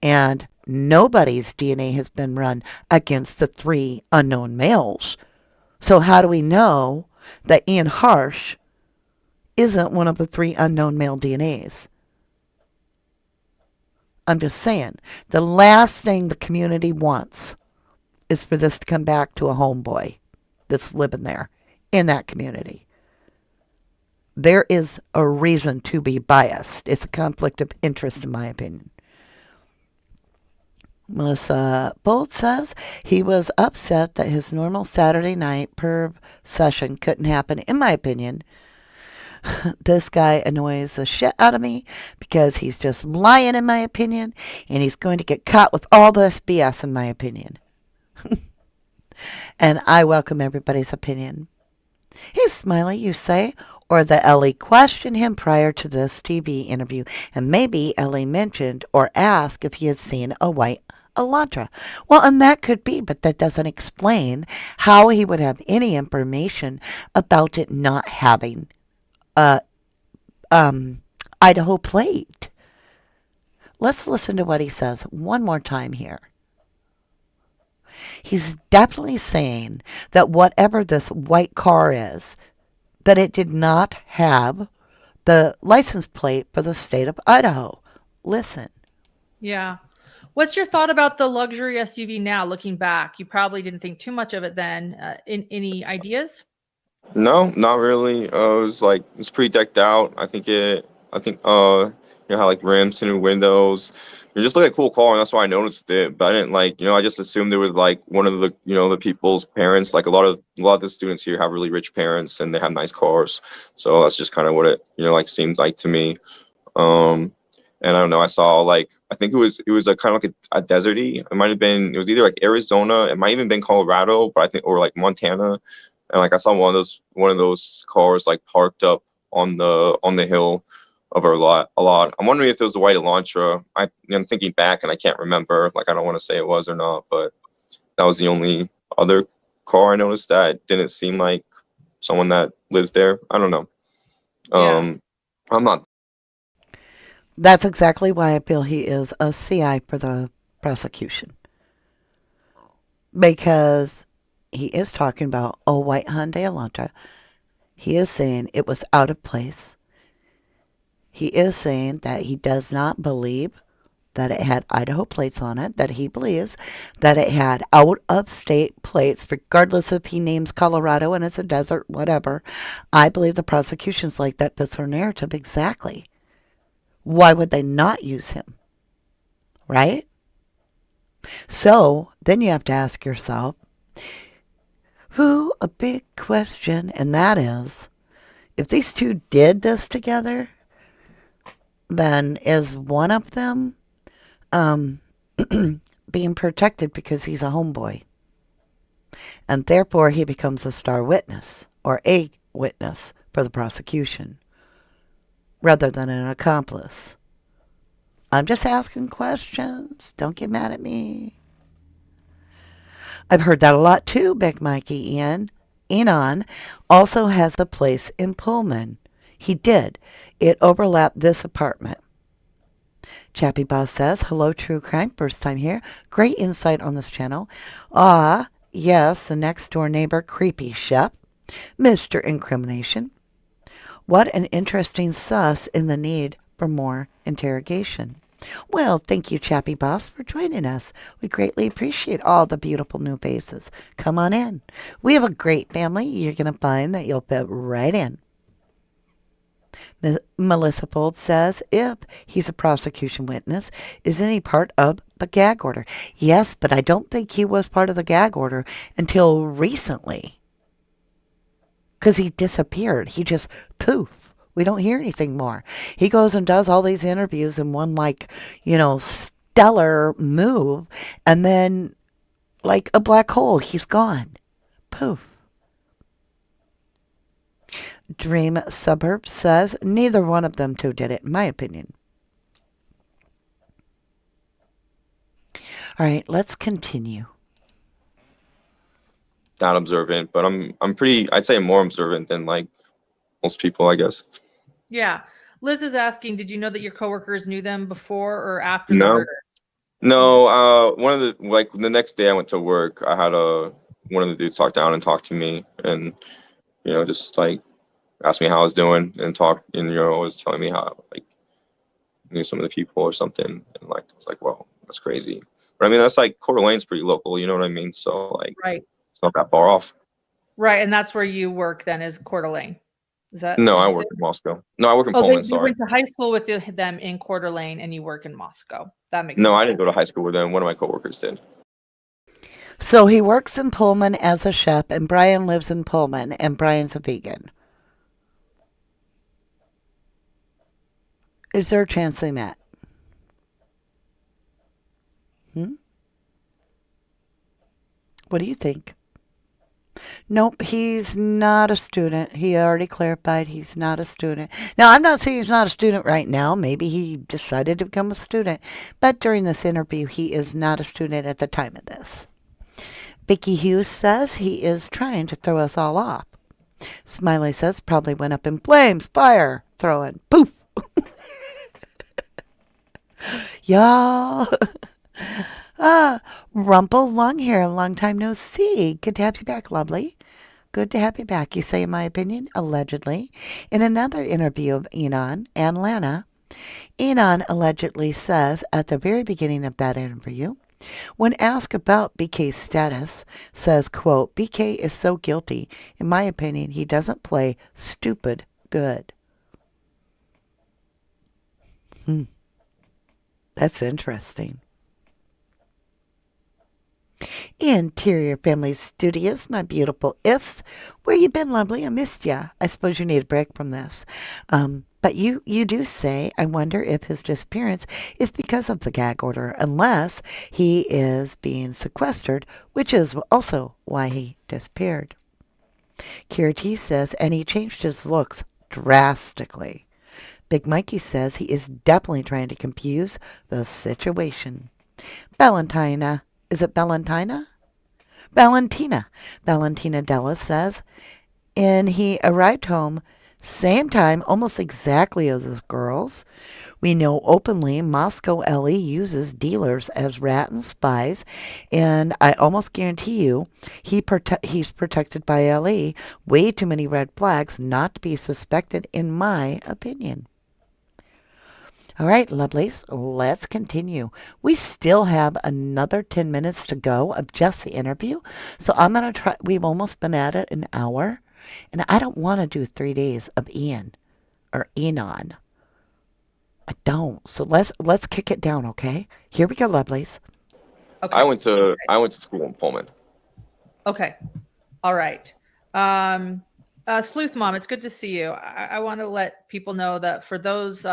and nobody's DNA has been run against the 3 unknown males. So how do we know that Ian Harsh isn't one of the 3 unknown male DNAs? I'm just saying, the last thing the community wants is for this to come back to a homeboy that's living there in that community. There is a reason to be biased. It's a conflict of interest, in my opinion. Melissa Bolt says he was upset that his normal Saturday night perv session couldn't happen. In my opinion, this guy annoys the shit out of me because he's just lying, in my opinion, and he's going to get caught with all this BS, in my opinion. And I welcome everybody's opinion. Hey, Smiley, you say? Or that Ellie questioned him prior to this TV interview, and maybe Ellie mentioned or asked if he had seen a white Elantra. Well, and that could be, but that doesn't explain how he would have any information about it not having a Idaho plate. Let's listen to what he says one more time here. He's definitely saying that whatever this white car is, that it did not have the license plate for the state of Idaho. Listen. Yeah. What's your thought about the luxury SUV now, looking back? You probably didn't think too much of it then. Any ideas? No, not really. It's pretty decked out. I think how like rims, tinted windows. It just looked like a cool car, and that's why I noticed it. But I didn't I just assumed it was like one of the the people's parents. Like a lot of the students here have really rich parents, and they have nice cars. So that's just kind of what it like seemed like to me. Um, and I don't know. I saw I think it was a kind of like a deserty. It was either like Arizona. It might even been Colorado, but I think or like Montana. And I saw one of those cars like parked up on the hill of our lot a lot. I'm wondering if it was a white Elantra. I'm thinking back and I can't remember. I don't want to say it was or not, but that was the only other car I noticed that didn't seem like someone that lives there. I don't know. Yeah. I'm not. That's exactly why I feel he is a CI for the prosecution. Because he is talking about a white Hyundai Elantra. He is saying it was out of place. He is saying that he does not believe that it had Idaho plates on it, that he believes that it had out of state plates, regardless if he names Colorado and it's a desert, whatever. I believe the prosecution's like that fits her narrative exactly. Why would they not use him? Right? So then you have to ask yourself, a big question, and that is, if these two did this together, then is one of them being protected because he's a homeboy? And therefore he becomes a star witness or a witness for the prosecution rather than an accomplice. I'm just asking questions. Don't get mad at me. I've heard that a lot too, Big Mikey Ian. Inan also has a place in Pullman. He did. It overlapped this apartment. Chappie Boss says, hello, True Crime. First time here. Great insight on this channel. Ah, yes, the next door neighbor, creepy chef. Mr. Incrimination. What an interesting sus in the need for more interrogation. Well, thank you, Chappie Boss, for joining us. We greatly appreciate all the beautiful new faces. Come on in. We have a great family. You're going to find that you'll fit right in. Melissa Fold says, if he's a prosecution witness, isn't he part of the gag order? Yes, but I don't think he was part of the gag order until recently. Because he disappeared. He just poof. We don't hear anything more. He goes and does all these interviews in one stellar move. And then like a black hole, he's gone. Poof. Dream Suburb says, neither one of them two did it, in my opinion. All right, let's continue. Not observant, but I'm pretty. I'd say I'm more observant than most people, I guess. Yeah. Liz is asking, did you know that your coworkers knew them before or after the No, murder? no. One of the next day I went to work, I had one of the dudes talk down and talk to me, and just asked me how I was doing and talk, and always telling me how knew some of the people or something, and it's well, that's crazy. But I mean, that's Coeur d'Alene's pretty local, you know what I mean? So Right. it's not that far off. Right. And that's where you work then, is Coeur d'Alene. Is that, No, did I you say? work in Moscow. No, I work in Oh, Poland. you Sorry. went to high school with them in Coeur d'Alene, and you work in Moscow. That makes No, more I didn't sense. go to high school with them. One of my coworkers did. So he works in Pullman as a chef, and Brian lives in Pullman, and Brian's a vegan. Is there a chance they met? Hmm? What do you think? Nope, he's not a student. He already clarified he's not a student. Now, I'm not saying he's not a student right now. Maybe he decided to become a student. But during this interview, he is not a student at the time of this. Vicky Hughes says he is trying to throw us all off. Smiley says probably went up in flames, fire, throwing, poof. Y'all. Rumple long hair, long time no see. Good to have you back, lovely. Good to have you back. You say, in my opinion, allegedly. In another interview of Inan and Lana, Inan allegedly says at the very beginning of that interview, when asked about BK's status, says, quote, BK is so guilty. In my opinion, he doesn't play stupid good. That's interesting. Interior Family Studios, my beautiful ifs. Where you been, lovely? I missed ya. I suppose you need a break from this. But you do say, I wonder if his disappearance is because of the gag order, unless he is being sequestered, which is also why he disappeared. Kira T says, and he changed his looks drastically. Big Mikey says he is definitely trying to confuse the situation. Valentina. Is it Valentina? Valentina. Valentina Della says, and he arrived home same time, almost exactly as the girls. We know openly Moscow Ellie uses dealers as rat and spies, and I almost guarantee you he's protected by Ellie. Way too many red flags not to be suspected, in my opinion. All right, lovelies, let's continue. We still have another 10 minutes to go of just the interview. So I'm going to try. We've almost been at it an hour. And I don't want to do 3 days of Ian or Enon. I don't. So let's kick it down, okay? Here we go, lovelies. Okay. I went to school in Pullman. Okay. All right. Sleuth Mom, it's good to see you. I want to let people know that for those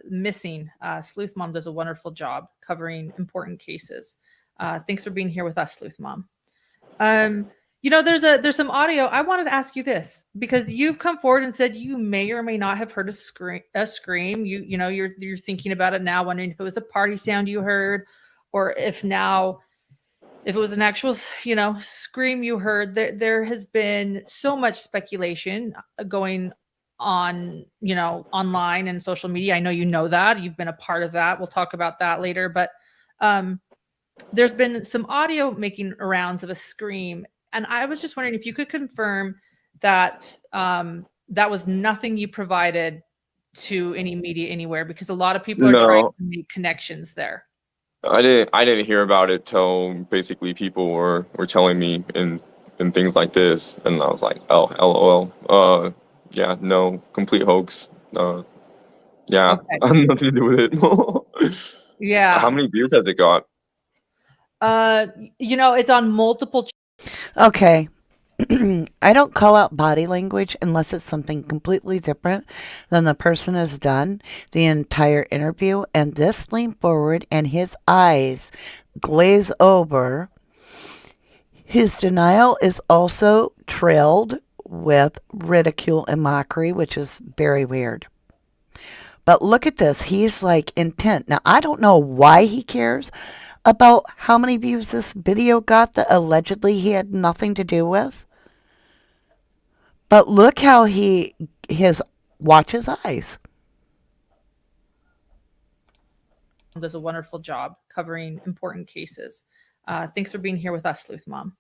missing, Sleuth Mom does a wonderful job covering important cases. Thanks for being here with us, Sleuth Mom. There's some audio. I wanted to ask you this because you've come forward and said you may or may not have heard a scream. You're thinking about it now, wondering if it was a party sound you heard, or if it was an actual, scream you heard. There has been so much speculation going on, online and social media. I know you know that. You've been a part of that. We'll talk about that later. But there's been some audio making rounds of a scream. And I was just wondering if you could confirm that that was nothing you provided to any media anywhere, because a lot of people are trying No, to make connections there. I didn't hear about it till basically people were telling me and things like this, and I was like, oh, LOL. Yeah, no, complete hoax. Yeah, Okay. I have nothing to do with it. Yeah. How many views has it got? It's on multiple. Okay. I don't call out body language unless it's something completely different than the person has done the entire interview. And this leaned forward and his eyes glaze over. His denial is also trailed with ridicule and mockery, which is very weird. But look at this. He's like intent. Now, I don't know why he cares about how many views this video got that allegedly he had nothing to do with. But look how watch his eyes. Does a wonderful job covering important cases. Thanks for being here with us, Sleuth Mom.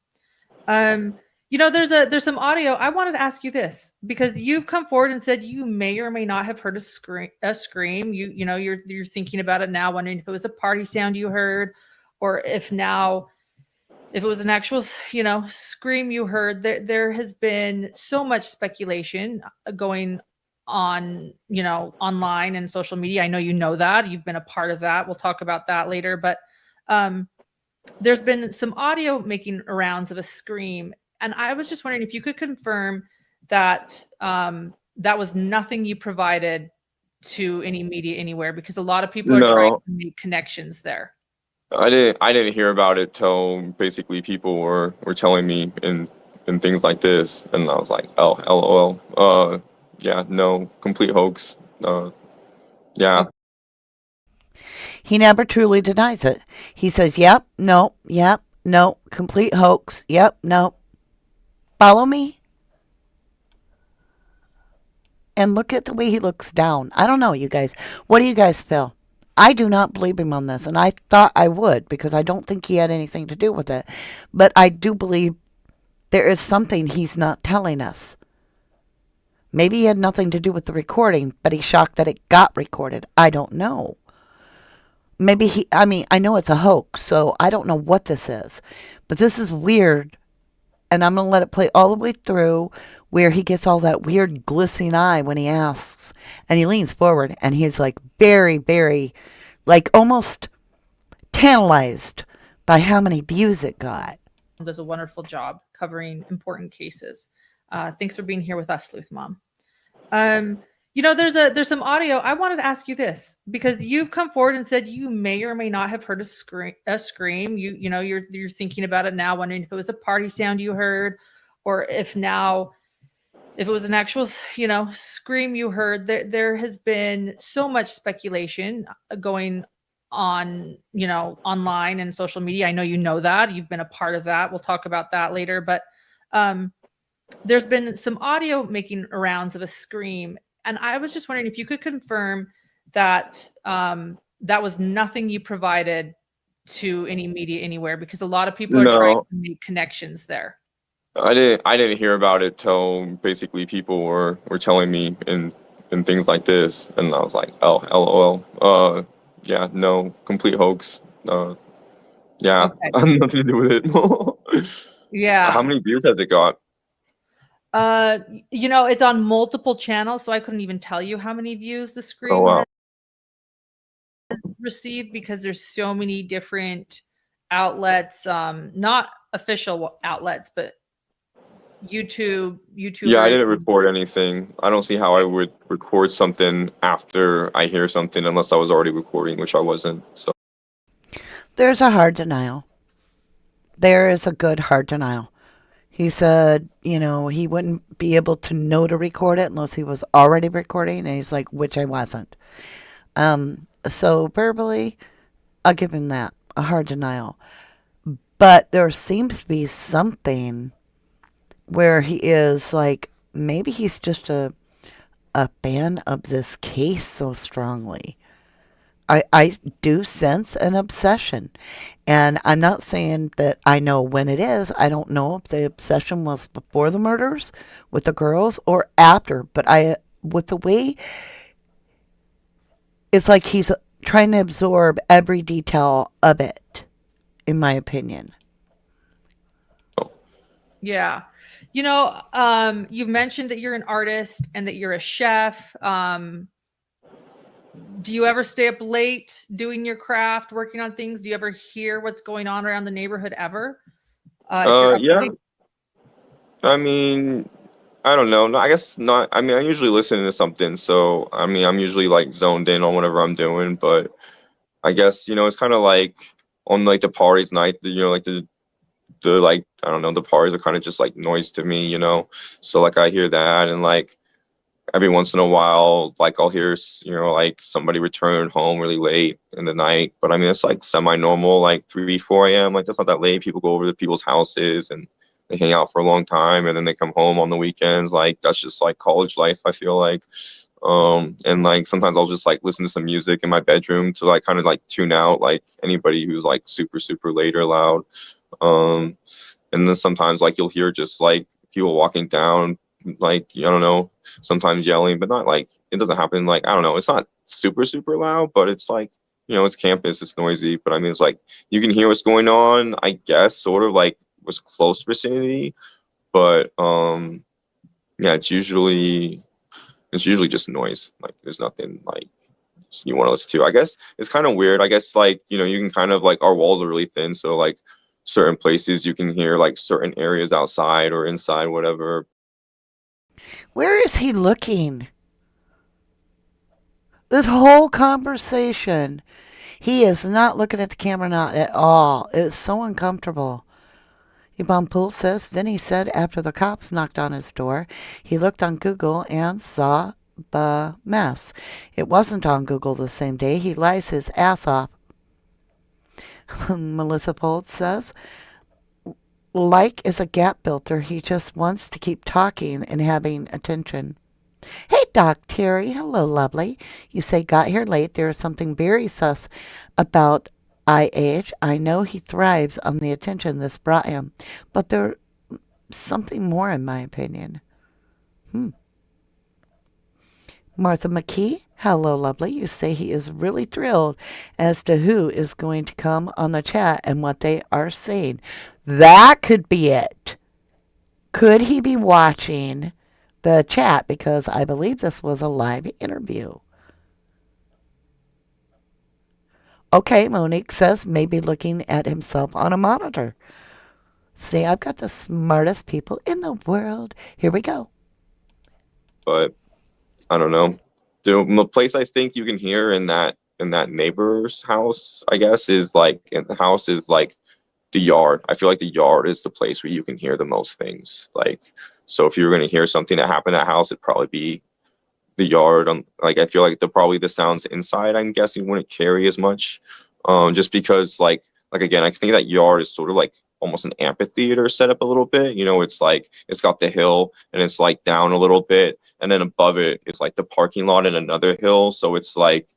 There's some audio. I wanted to ask you this because you've come forward and said you may or may not have heard a scream. You're thinking about it now, wondering if it was a party sound you heard, or if if it was an actual, scream you heard, there has been so much speculation going on, online and social media. I know you know that. You've been a part of that. We'll talk about that later. But um, there's been some audio making rounds of a scream. And I was just wondering if you could confirm that that was nothing you provided to any media anywhere, because a lot of people are trying No, to make connections there. I didn't hear about it till basically people were telling me and things like this, and I was like, oh, lol. Yeah, no, complete hoax. Yeah. Okay. He never truly denies it. He says, yep, no, complete hoax, yep, no. Follow me? And look at the way he looks down. I don't know, you guys. What do you guys feel? I do not believe him on this, and I thought I would because I don't think he had anything to do with it. But I do believe there is something he's not telling us. Maybe he had nothing to do with the recording, but he's shocked that it got recorded. I don't know. Maybe I know it's a hoax, so I don't know what this is. But this is weird, and I'm going to let it play all the way through where he gets all that weird glistening eye when he asks. And he leans forward, and he's like very, very, like almost tantalized by how many views it got. Does a wonderful job covering important cases. Thanks for being here with us, Sleuth Mom. There's some audio. I wanted to ask you this because you've come forward and said you may or may not have heard a scream. You're thinking about it now, wondering if it was a party sound you heard, or if it was an actual, scream you heard. There has been so much speculation going on, online and social media. I know you know that. You've been a part of that. We'll talk about that later. But there's been some audio making rounds of a scream. And I was just wondering if you could confirm that that was nothing you provided to any media anywhere, because a lot of people are trying No, to make connections there. I didn't hear about it till basically people were telling me and things like this, and I was like, oh, lol. Yeah, no, complete hoax. Yeah, Okay. I have nothing to do with it. How Yeah. many views has it got? It's on multiple channels, so I couldn't even tell you how many views the Oh scream wow. has received because there's so many different outlets, not official outlets, but Yeah, I YouTubers. didn't record anything. I don't see how I would record something after I hear something unless I was already recording, which I wasn't. So There's a hard denial. There is a good hard denial. He said, he wouldn't be able to know to record it unless he was already recording, and he's like, which I wasn't. So verbally, I'll give him that, a hard denial. But there seems to be something where he is like, maybe he's just a fan of this case so strongly. I do sense an obsession. And I'm not saying that I know when it is. I don't know if the obsession was before the murders with the girls or after. But with the way, it's like he's trying to absorb every detail of it, in my opinion. Yeah. You've mentioned that you're an artist and that you're a chef. Do you ever stay up late doing your craft, working on things? Do you ever hear what's going on around the neighborhood ever? If you're up yeah, late? I mean, I don't know. No, I guess not. I mean, I usually listen to something, so I mean, I'm usually like zoned in on whatever I'm doing. But I guess it's kind of like on like the parties night. Like the like I don't know. The parties are kind of just like noise to me. So like I hear that, and like every once in a while, like I'll hear like somebody return home really late in the night. But I mean, it's like semi-normal, like 3, 4 a.m. Like that's not that late. People go over to people's houses and they hang out for a long time, and then they come home on the weekends. Like that's just like college life, I feel like. And like sometimes I'll just like listen to some music in my bedroom to like kind of like tune out like anybody who's like super super late or loud. Um, and then sometimes like you'll hear just like people walking down, like I don't know, sometimes yelling, but not like it doesn't happen like I don't know. It's not super super loud, but it's like it's campus, it's noisy, but I mean, it's like you can hear what's going on, I guess, sort of like was close vicinity, but yeah, it's usually just noise. Like there's nothing like you want to listen to. I guess it's kind of weird. I guess like, you can kind of like our walls are really thin, so like certain places you can hear like certain areas outside or inside, whatever. Where is he looking? This whole conversation, he is not looking at the camera, not at all. It's so uncomfortable. Yvonne Poole says, then he said after the cops knocked on his door, he looked on Google and saw the mess. It wasn't on Google the same day. He lies his ass off. Melissa Pold says, like is a gap builder. He just wants to keep talking and having attention. Hey, Doc Terry. Hello, lovely. You say got here late. There is something very sus about IH. I know he thrives on the attention this brought him, but there's something more in my opinion. Martha McKee. Hello, lovely. You say he is really thrilled as to who is going to come on the chat and what they are saying. That could be it. Could he be watching the chat? Because I believe this was a live interview. Okay, Monique says maybe looking at himself on a monitor. See, I've got the smartest people in the world. Here we go. But I don't know. The place I think you can hear in that neighbor's house, I guess, is like in the house is like the yard. I feel like the yard is the place where you can hear the most things. Like, so if you were gonna hear something that happened at that house, it'd probably be the yard. Like I feel like the sounds inside, I'm guessing, wouldn't carry as much. Just because like again, I think that yard is sort of like almost an amphitheater set up a little bit. It's like it's got the hill and it's like down a little bit, and then above it is like the parking lot and another hill. So it's like,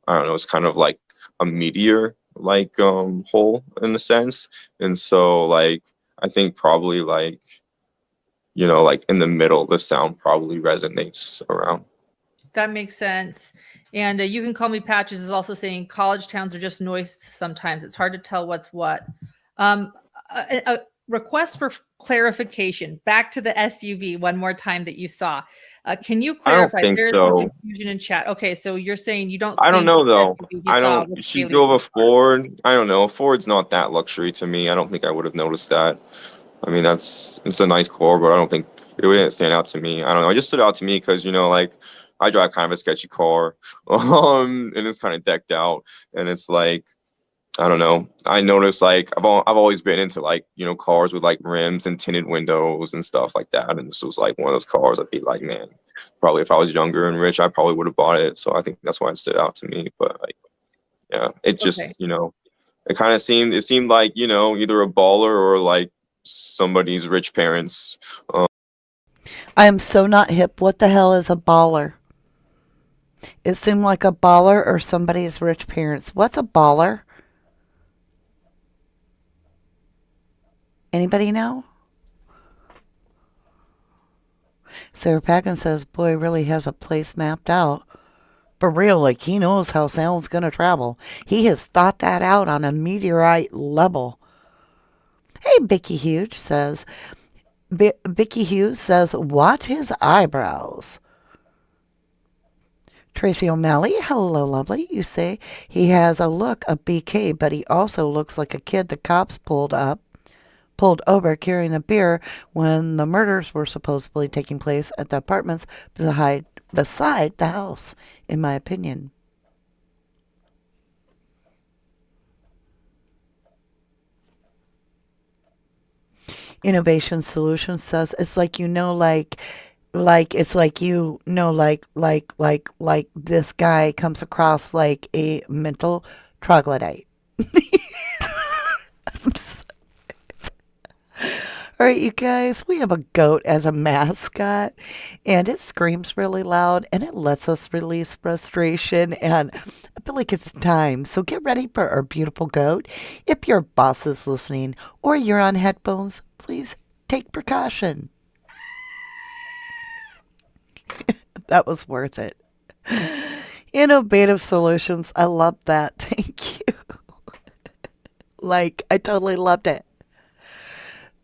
I don't know, it's kind of like a meteor like hole in a sense. And so like I think probably like like in the middle the sound probably resonates around. That makes sense. And you can call me Patches is also saying college towns are just noise sometimes. It's hard to tell what's what. A request for clarification. Back to the SUV one more time that you saw. Can you clarify? I don't think There's so. some confusion in chat. Okay, so you're saying you don't. I don't think know the though. SUV you I saw don't. was She Haley's drove a car. Ford. I don't know. Ford's not that luxury to me. I don't think I would have noticed that. I mean, it's a nice car, but I don't think it wouldn't stand out to me. I don't know. It just stood out to me because like I drive kind of a sketchy car, and it's kind of decked out, and it's like I don't know. I noticed like I've always been into like cars with like rims and tinted windows and stuff like that, and this was like one of those cars I'd be like, man, probably if I was younger and rich, I probably would have bought it. So I think that's why it stood out to me. But like, yeah, it just Okay. it kind of seemed like either a baller or like somebody's rich parents. I am so not hip. What the hell is a baller? It seemed like a baller or somebody's rich parents. What's a baller? Anybody know? Sarah Pagan says, boy really has a place mapped out. For real, like he knows how sound's going to travel. He has thought that out on a meteorite level. Hey, Vicky Hughes says, what his eyebrows? Tracy O'Malley, hello, lovely. You say he has a look of BK, but he also looks like a kid the cops pulled over carrying a beer when the murders were supposedly taking place at the apartments beside the house, in my opinion. Innovation Solutions says it's like it's like like this guy comes across like a mental troglodyte. All right, you guys, we have a goat as a mascot, and it screams really loud, and it lets us release frustration, and I feel like it's time. So get ready for our beautiful goat. If your boss is listening or you're on headphones, please take precaution. That was worth it. Innovative solutions. I love that. Thank you. Like, I totally loved it.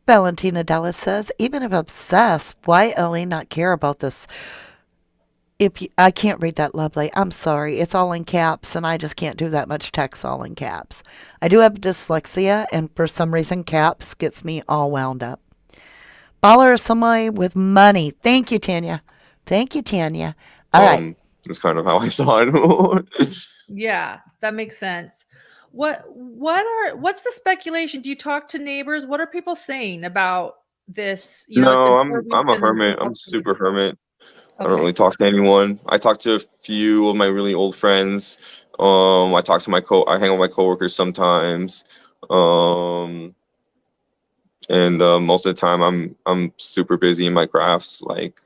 Valentina Dallas says, even if obsessed, why Ellie not care about this? If you, I can't read that, lovely. I'm sorry. It's all in caps, and I just can't do that much text all in caps. I do have dyslexia, and for some reason, caps gets me all wound up. Baller is somebody with money. Thank you, Tanya. Thank you, Tanya. All right. That's kind of how I saw it. Yeah, that makes sense. What's the speculation? Do you talk to neighbors? What are people saying about this? You know, it's No, been I'm 4 weeks I'm a and then hermit. I'm results super released. hermit. I don't Okay. really talk to anyone. I talk to a few of my really old friends. I talk to I hang out with my coworkers sometimes. Um, and most of the time I'm super busy in my crafts. Like,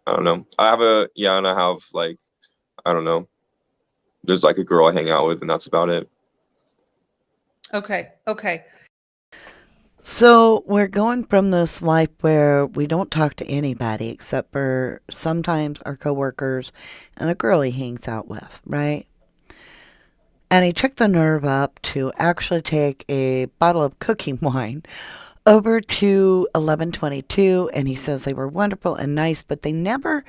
I don't know. And I have like, I don't know. There's like a girl I hang out with, and that's about it. Okay. Okay. So we're going from this life where we don't talk to anybody except for sometimes our coworkers and a girl he hangs out with, right? And he took the nerve up to actually take a bottle of cooking wine over to 1122, and he says they were wonderful and nice, but they never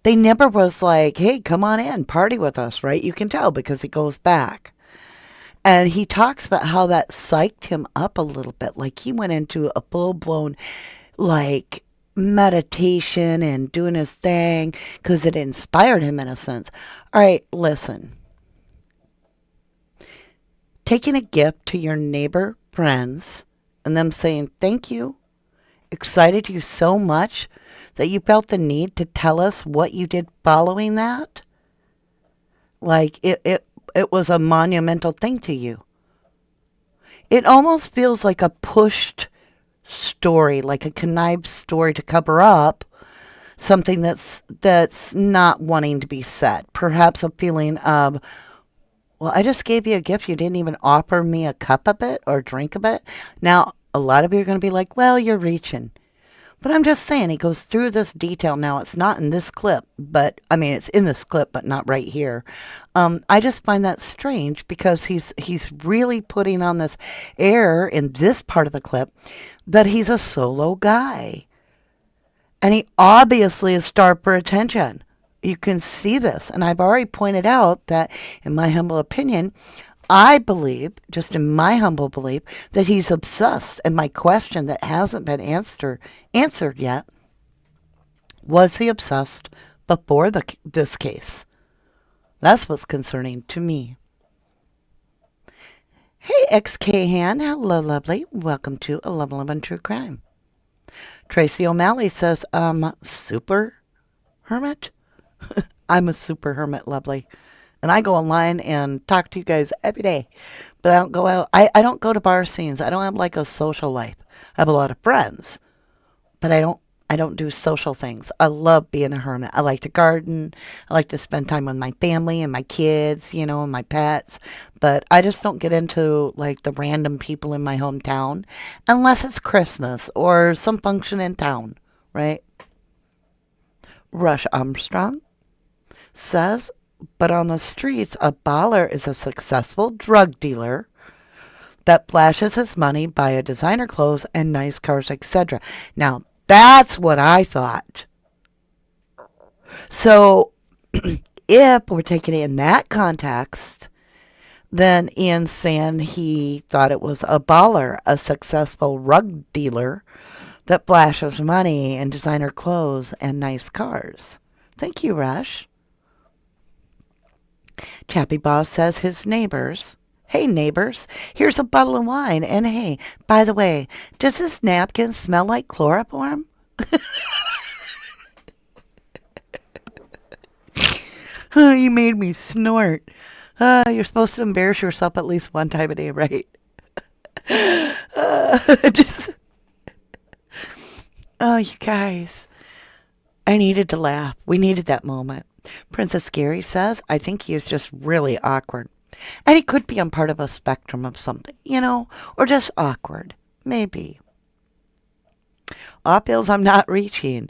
was like, hey, come on in, party with us, right? You can tell because he goes back. And he talks about how that psyched him up a little bit. Like he went into a full blown, like, meditation and doing his thing because it inspired him in a sense. All right, listen. Taking a gift to your neighbor friends and them saying thank you excited you so much that you felt the need to tell us what you did following that? Like it was a monumental thing to you. It almost feels like a pushed story, like a connived story to cover up something that's not wanting to be said. Perhaps a feeling of, well, I just gave you a gift. You didn't even offer me a cup of it or drink of it. Now, a lot of you are going to be like, well, you're reaching. But I'm just saying, he goes through this detail. Now, it's not in this clip, but I mean, it's in this clip, but not right here. I just find that strange because he's really putting on this air in this part of the clip that he's a solo guy. And he obviously is starved for attention. You can see this. And I've already pointed out that, in my humble opinion, I believe, just in my humble belief, that he's obsessed. And my question that hasn't been answered yet, was he obsessed before this case? That's what's concerning to me. Hey, XK Han. Hello, lovely. Welcome to 1111 True Crime. Tracy O'Malley says, super hermit? I'm a super hermit, lovely. And I go online and talk to you guys every day. But I don't go out. I don't go to bar scenes. I don't have like a social life. I have a lot of friends. But I don't do social things. I love being a hermit. I like to garden. I like to spend time with my family and my kids, and my pets. But I just don't get into like the random people in my hometown unless it's Christmas or some function in town, right? Rush Armstrong says, but on the streets, a baller is a successful drug dealer that flashes his money, buy designer clothes and nice cars, etc. Now, that's what I thought. So, if we're taking it in that context, then Ian's saying he thought it was a baller, a successful rug dealer that flashes money and designer clothes and nice cars. Thank you, Rush. Chappie Boss says his neighbors. Hey, neighbors, here's a bottle of wine. And hey, by the way, does this napkin smell like chloroform? Oh, you made me snort. You're supposed to embarrass yourself at least one time a day, right? Just, oh, you guys. I needed to laugh. We needed that moment. Princess Gary says, I think he is just really awkward. And he could be on part of a spectrum of something, or just awkward. Maybe. Off feels I'm not reaching.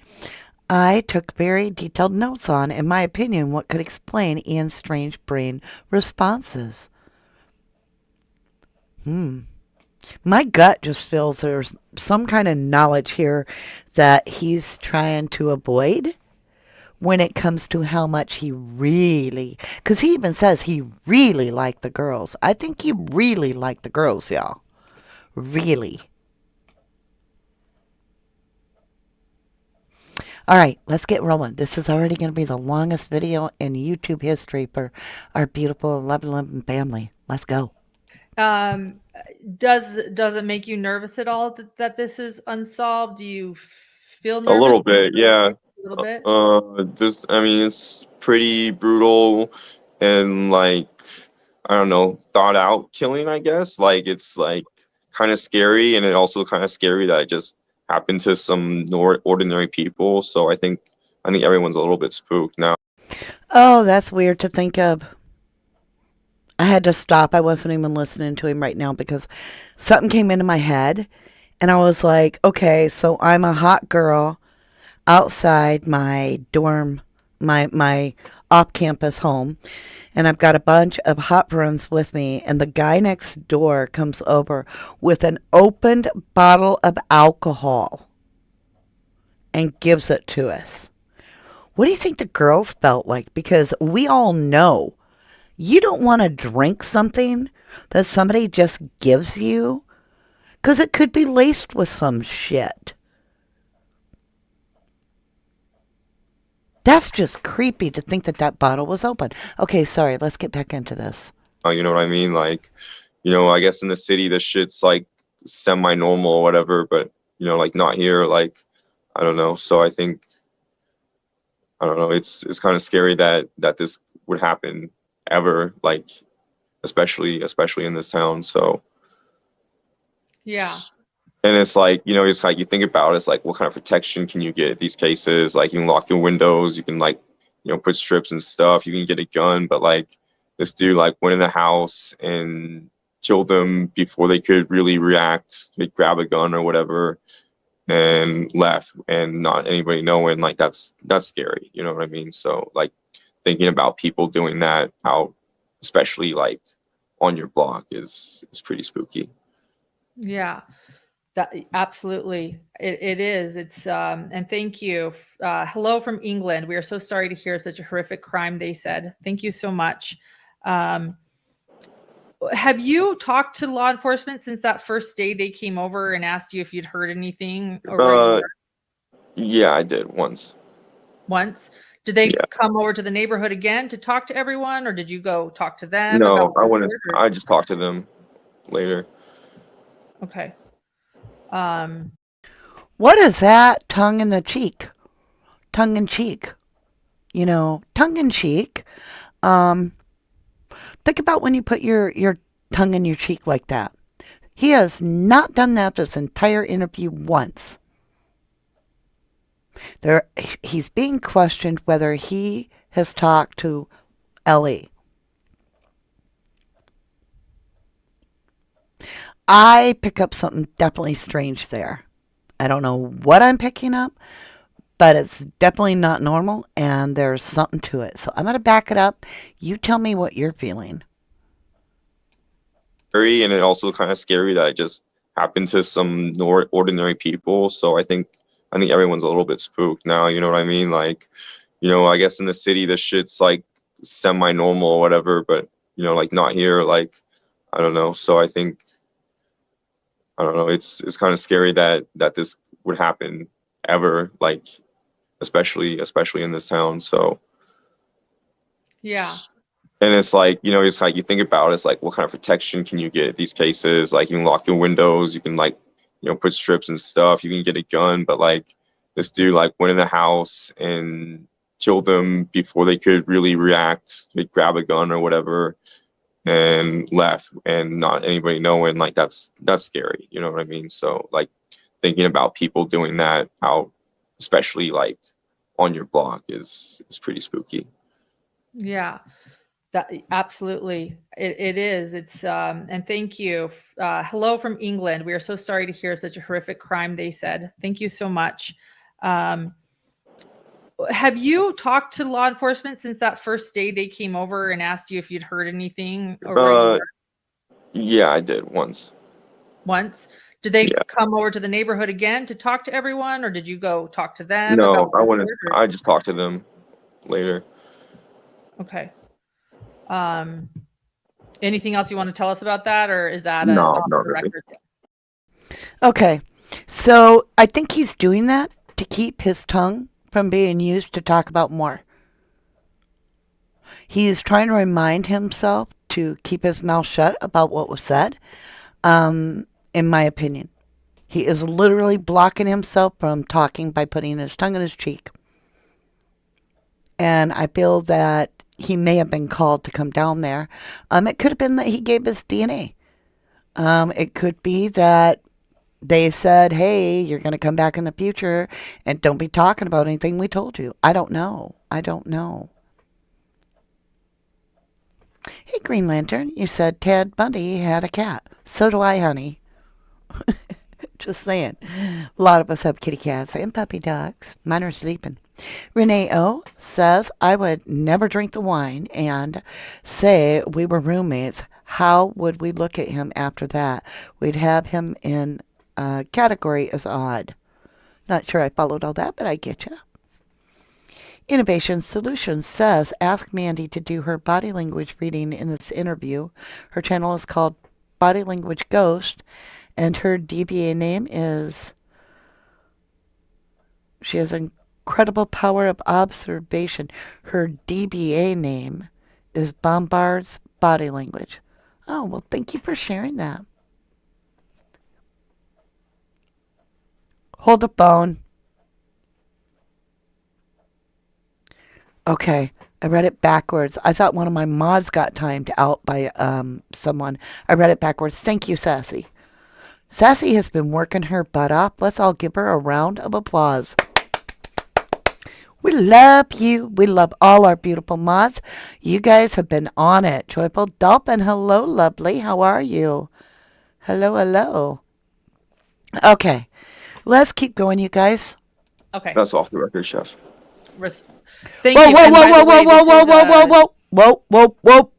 I took very detailed notes on, in my opinion, what could explain Ian's strange brain responses. My gut just feels there's some kind of knowledge here that he's trying to avoid when it comes to how much he really, because he even says he really liked the girls. I think he really liked the girls, y'all. Really. All right, let's get rolling. This is already going to be the longest video in YouTube history for our beautiful 1111 family. Let's go. Does it make you nervous at all that this is unsolved? Do you feel A nervous? little bit, yeah. A little bit. Just I mean, it's pretty brutal and like I don't know, thought out killing, I guess. Like it's like kind of scary, and it also kind of scary that it just happened to some ordinary people. So I think everyone's a little bit spooked now. Oh, that's weird to think of. I had to stop. I wasn't even listening to him right now because something came into my head and I was like, okay, so I'm a hot girl outside my dorm, my off-campus home, and I've got a bunch of hot friends with me, and the guy next door comes over with an opened bottle of alcohol and gives it to us. What do you think the girls felt like? Because we all know you don't want to drink something that somebody just gives you because it could be laced with some shit. That's just creepy to think that that bottle was open. Okay, sorry, let's get back into this. You know what I mean? Like, I guess in the city, the shit's like semi-normal or whatever, but like not here. Like, I don't know. So I don't know. It's kind of scary that this would happen ever, like especially in this town. So Yeah. and it's like it's like you think about it, it's like what kind of protection can you get in these cases? Like you can lock your windows, you can like put strips and stuff, you can get a gun, but like this dude like went in the house and killed them before they could really react. They grab a gun or whatever and left, and not anybody knowing. Like that's scary, you know what I mean? So like thinking about people doing that out, especially like on your block, is pretty spooky. Yeah. That absolutely it is. It's and thank you. Hello from England. We are so sorry to hear such a horrific crime, they said. Thank you so much. Have you talked to law enforcement since that first day they came over and asked you if you'd heard anything or where you were? Yeah, I did once. Once? Did they Yeah. come over to the neighborhood again to talk to everyone, or did you go talk to them No, about I what wouldn't. you heard, I just talked to them later. okay. What is that? Tongue in the cheek. Tongue in cheek. Tongue in cheek. Think about when you put your tongue in your cheek like that. He has not done that this entire interview once. He's being questioned whether he has talked to Ellie. I pick up something definitely strange there. I don't know what I'm picking up, but it's definitely not normal, and there's something to it. So I'm going to back it up. You tell me what you're feeling. And it also kind of scary that it just happened to some ordinary people. So I think everyone's a little bit spooked now. You know what I mean? Like, I guess in the city, the shit's like semi-normal or whatever, but like not here. Like, I don't know. So I don't know. It's kind of scary that this would happen ever, like especially in this town. So Yeah. and it's like it's like you think about it, it's like what kind of protection can you get in these cases? Like you can lock your windows, you can like put strips and stuff, you can get a gun, but like this dude like went in the house and killed them before they could really react. They grab a gun or whatever and left, and not anybody knowing. Like that's scary, you know what I mean? So like thinking about people doing that out, especially like on your block, is pretty spooky. Yeah. That absolutely it is. It's and thank you. Hello from England. We are so sorry to hear such a horrific crime, they said. Thank you so much. Have you talked to law enforcement since that first day they came over and asked you if you'd heard anything or where you were Yeah, I did once. once? Did they Yeah. come over to the neighborhood again to talk to everyone, or did you go talk to them No, about I what you wouldn't. heard, or- I just talked to them later. Okay. Um, anything else you want to tell us about that, or is that No, off not the really. record? Okay. So I think he's doing that to keep his tongue from being used to talk about more. He is trying to remind himself to keep his mouth shut about what was said, in my opinion. He is literally blocking himself from talking by putting his tongue in his cheek. And I feel that he may have been called to come down there. It could have been that he gave his DNA. It could be that they said, hey, you're going to come back in the future and don't be talking about anything we told you. I don't know. I don't know. Hey, Green Lantern, you said Ted Bundy had a cat. So do I, honey. Just saying. A lot of us have kitty cats and puppy dogs. Mine are sleeping. Renee O says, I would never drink the wine and say we were roommates. How would we look at him after that? We'd have him in a category as odd. Not sure I followed all that, but I get you. Innovation Solutions says, ask Mandy to do her body language reading in this interview. Her channel is called Body Language Ghost, and her DBA name is, she has incredible power of observation. Her DBA name is Bombard's Body Language. Oh, well, thank you for sharing that. Hold the phone. Okay, I read it backwards. I thought one of my mods got timed out by someone. I read it backwards. Thank you, Sassy. Sassy has been working her butt off. Let's all give her a round of applause. We love you. We love all our beautiful mods. You guys have been on it. Joyful Dolphin, hello, lovely. How are you? Hello, hello. Okay, let's keep going, you guys. Okay. That's off the record, Chef. Thank Whoa, you. whoa, And whoa, by whoa, the way, whoa, whoa, this whoa, is, whoa, whoa, whoa, whoa, whoa, whoa.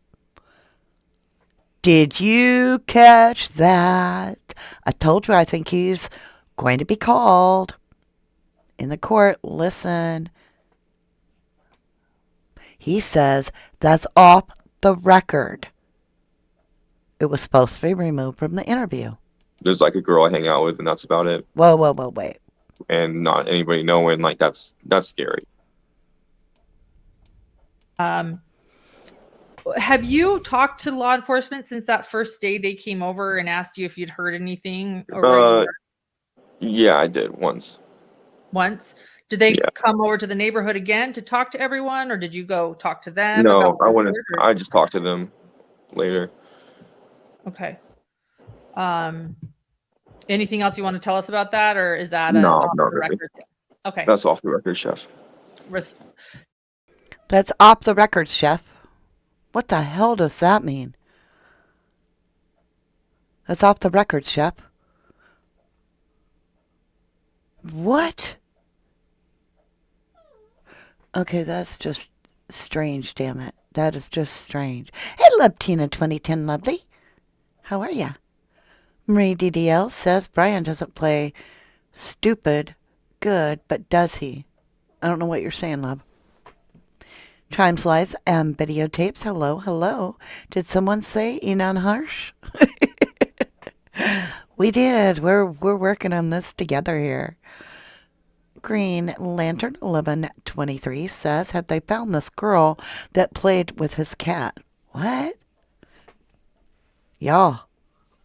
Did you catch that? I told you I think he's going to be called in the court. Listen. He says that's off the record. It was supposed to be removed from the interview. There's like a girl I hang out with, and that's about it. Whoa, whoa, whoa, wait. And not anybody knowing, like that's scary. Have you talked to law enforcement since that first day they came over and asked you if you'd heard anything, or where you were Yeah, I did once. once? Did they Yeah. come over to the neighborhood again to talk to everyone, or did you go talk to them No, about what I you wouldn't. heard, or- I just talked to them later. Okay. Anything else you want to tell us about that, or is that No, off not the really. record thing? Okay. That's off the record, Chef. That's off the record, Chef. What the hell does that mean? That's off the record, Chef. What? Okay, that's just strange, damn it. That is just strange. Hey, Love Tina 2010 Lovely. How are ya? Marie DDL says Brian doesn't play stupid good, but does he? I don't know what you're saying, love. Time slides and videotapes. Hello, hello. Did someone say Inan Harsh? We did. We're working on this together here. Green Lantern 1123 says, have they found this girl that played with his cat? What? Y'all,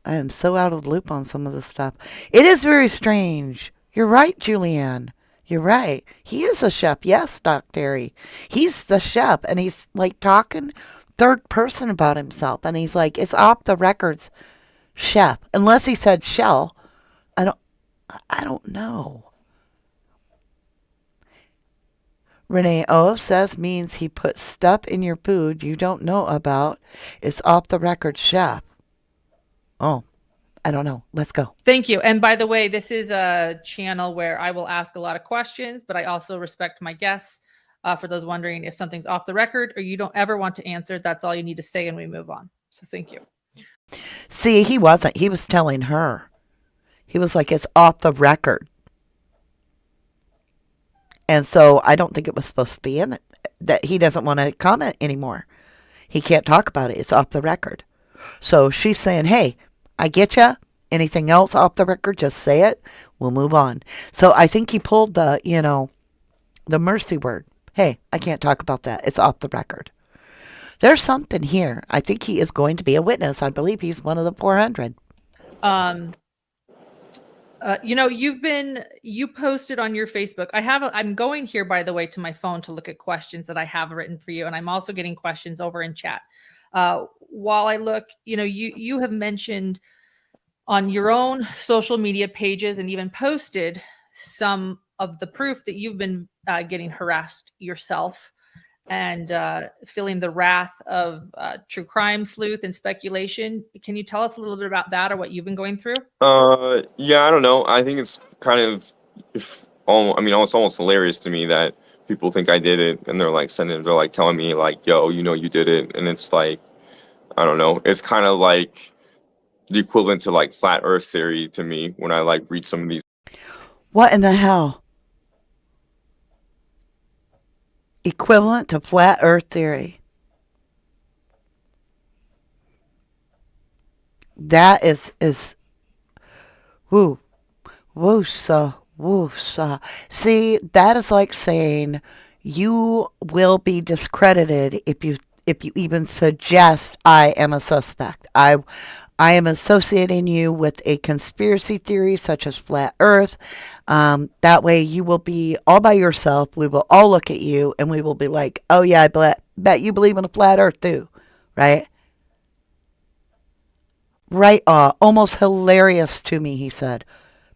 I am so out of the loop on some of this stuff. It is very strange. You're right, Julianne. You're right. He is a chef. Yes, Doc Terry. He's the chef, and he's like talking third person about himself, and he's like, it's off the records, chef. Unless he said shell. I don't know. Renee O says means he put stuff in your food you don't know about. It's off the record, chef. Oh, I don't know. Let's go. Thank you. And by the way, this is a channel where I will ask a lot of questions, but I also respect my guests. For those wondering if something's off the record or you don't ever want to answer, that's all you need to say and we move on. So thank you. See, he wasn't. He was telling her. He was like, it's off the record. And so I don't think it was supposed to be in it. That he doesn't want to comment anymore. He can't talk about it. It's off the record. So she's saying, hey, I get ya. Anything else off the record, just say it. We'll move on. So I think he pulled the, the mercy word. Hey, I can't talk about that. It's off the record. There's something here. I think he is going to be a witness. I believe he's one of the 400. You posted on your Facebook. I'm going here, by the way, to my phone to look at questions that I have written for you. And I'm also getting questions over in chat. While I look, you have mentioned on your own social media pages and even posted some of the proof that you've been getting harassed yourself and feeling the wrath of true crime sleuth and speculation. Can you tell us a little bit about that or what you've been going through? Yeah, I don't know. I think it's kind of, it's almost hilarious to me that people think I did it and they're like telling me like, yo, you did it. And it's like, I don't know. It's kind of like the equivalent to like flat earth theory to me when I like read some of these. What in the hell? Equivalent to flat earth theory. That is woosah. See, that is like saying you will be discredited if you even suggest I am a suspect. I am associating you with a conspiracy theory such as flat earth. That way you will be all by yourself. We will all look at you and we will be like, oh yeah, I bet you believe in a flat earth too, right? Right, almost hilarious to me, he said.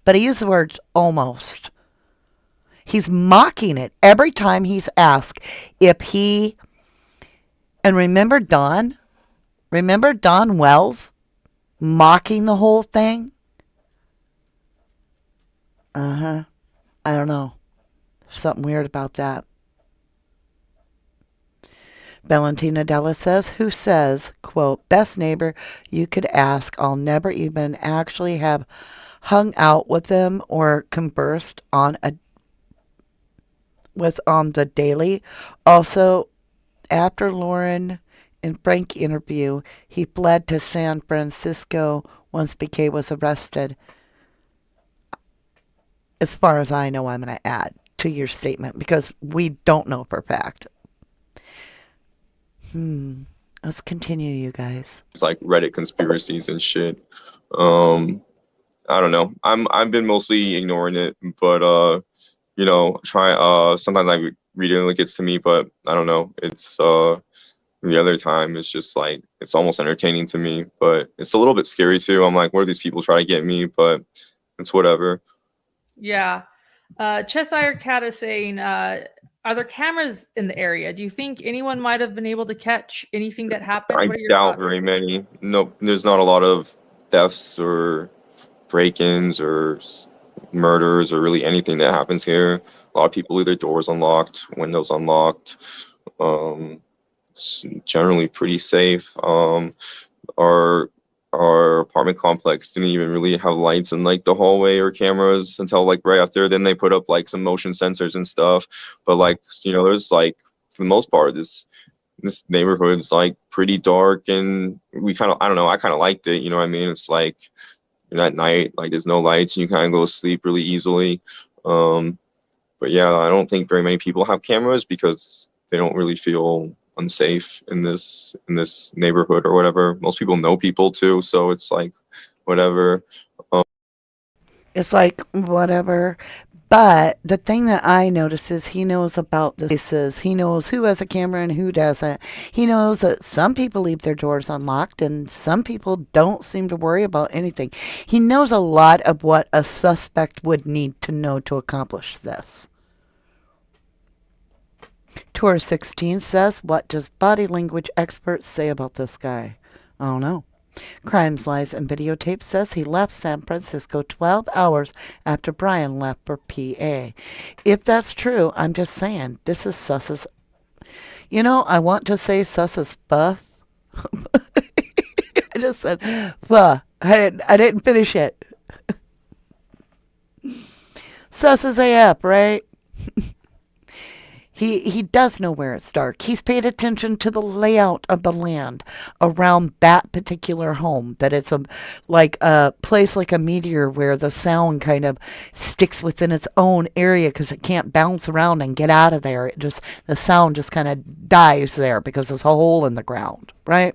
But he used the words almost. He's mocking it every time he's asked if he... And remember Don? Remember Don Wells mocking the whole thing? I don't know. Something weird about that. Valentina Della says, who says, quote, best neighbor you could ask. I'll never even actually have hung out with them or conversed on the daily. Also, after Lauren and Frank interview, he fled to San Francisco once BK was arrested. As far as I know, I'm going to add to your statement because we don't know for a fact. Let's continue, you guys. It's like Reddit conspiracies and shit. I don't know. I've been mostly ignoring it, but sometimes I read it and it gets to me, but I don't know. It's the other time it's just like it's almost entertaining to me, but it's a little bit scary too. I'm like, what are these people trying to get me? But it's whatever. Yeah. Cheshire Cat is saying, are there cameras in the area? Do you think anyone might have been able to catch anything that happened? I doubt very many. No, there's not a lot of thefts or break-ins or murders or really anything that happens here. A lot of people leave their doors unlocked, windows unlocked. It's generally pretty safe. Our apartment complex didn't even really have lights in like the hallway or cameras until like right after. Then they put up like some motion sensors and stuff. But like, there's like, for the most part, this neighborhood's like pretty dark, and I don't know, I kind of liked it. You know what I mean? It's like at night, like there's no lights and you kind of go to sleep really easily. But yeah, I don't think very many people have cameras because they don't really feel unsafe in this neighborhood or whatever. Most people know people too, so it's like whatever. It's like whatever. But the thing that I notice is he knows about the places. He knows who has a camera and who doesn't. He knows that some people leave their doors unlocked and some people don't seem to worry about anything. He knows a lot of what a suspect would need to know to accomplish this. Tour 16 says, what does body language experts say about this guy? I don't know. Crimes, Lies, and Videotape says he left San Francisco 12 hours after Brian left for PA. If that's true, I'm just saying, this is Suss's. You know, I want to say Suss's buff. I just said, fuh. I didn't finish it. Suss's AF, right? He does know where it's dark. He's paid attention to the layout of the land around that particular home. That it's like a place like a meteor where the sound kind of sticks within its own area because it can't bounce around and get out of there. The sound just kind of dies there because there's a hole in the ground, right?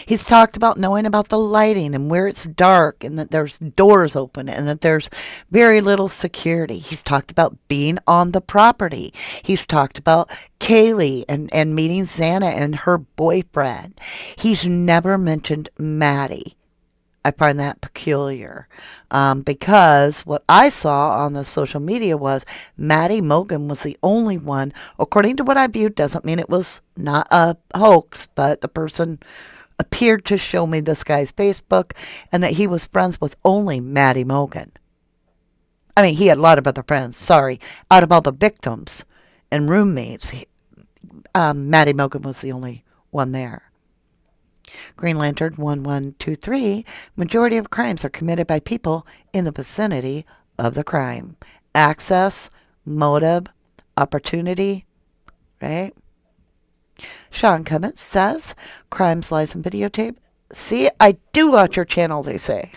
He's talked about knowing about the lighting and where it's dark and that there's doors open and that there's very little security. He's talked about being on the property. He's talked about Kaylee and meeting Xana and her boyfriend. He's never mentioned Maddie. I find that peculiar because what I saw on the social media was Maddie Mogan was the only one, according to what I viewed, doesn't mean it was not a hoax, but the person appeared to show me this guy's Facebook and that he was friends with only Maddie Mogan. I mean, he had a lot of other friends, sorry. Out of all the victims and roommates, Maddie Mogan was the only one there. Green Lantern 1123, majority of crimes are committed by people in the vicinity of the crime. Access, motive, opportunity, right? Sean Cummins says, Crimes, Lies, and Videotape. See, I do watch your channel, they say.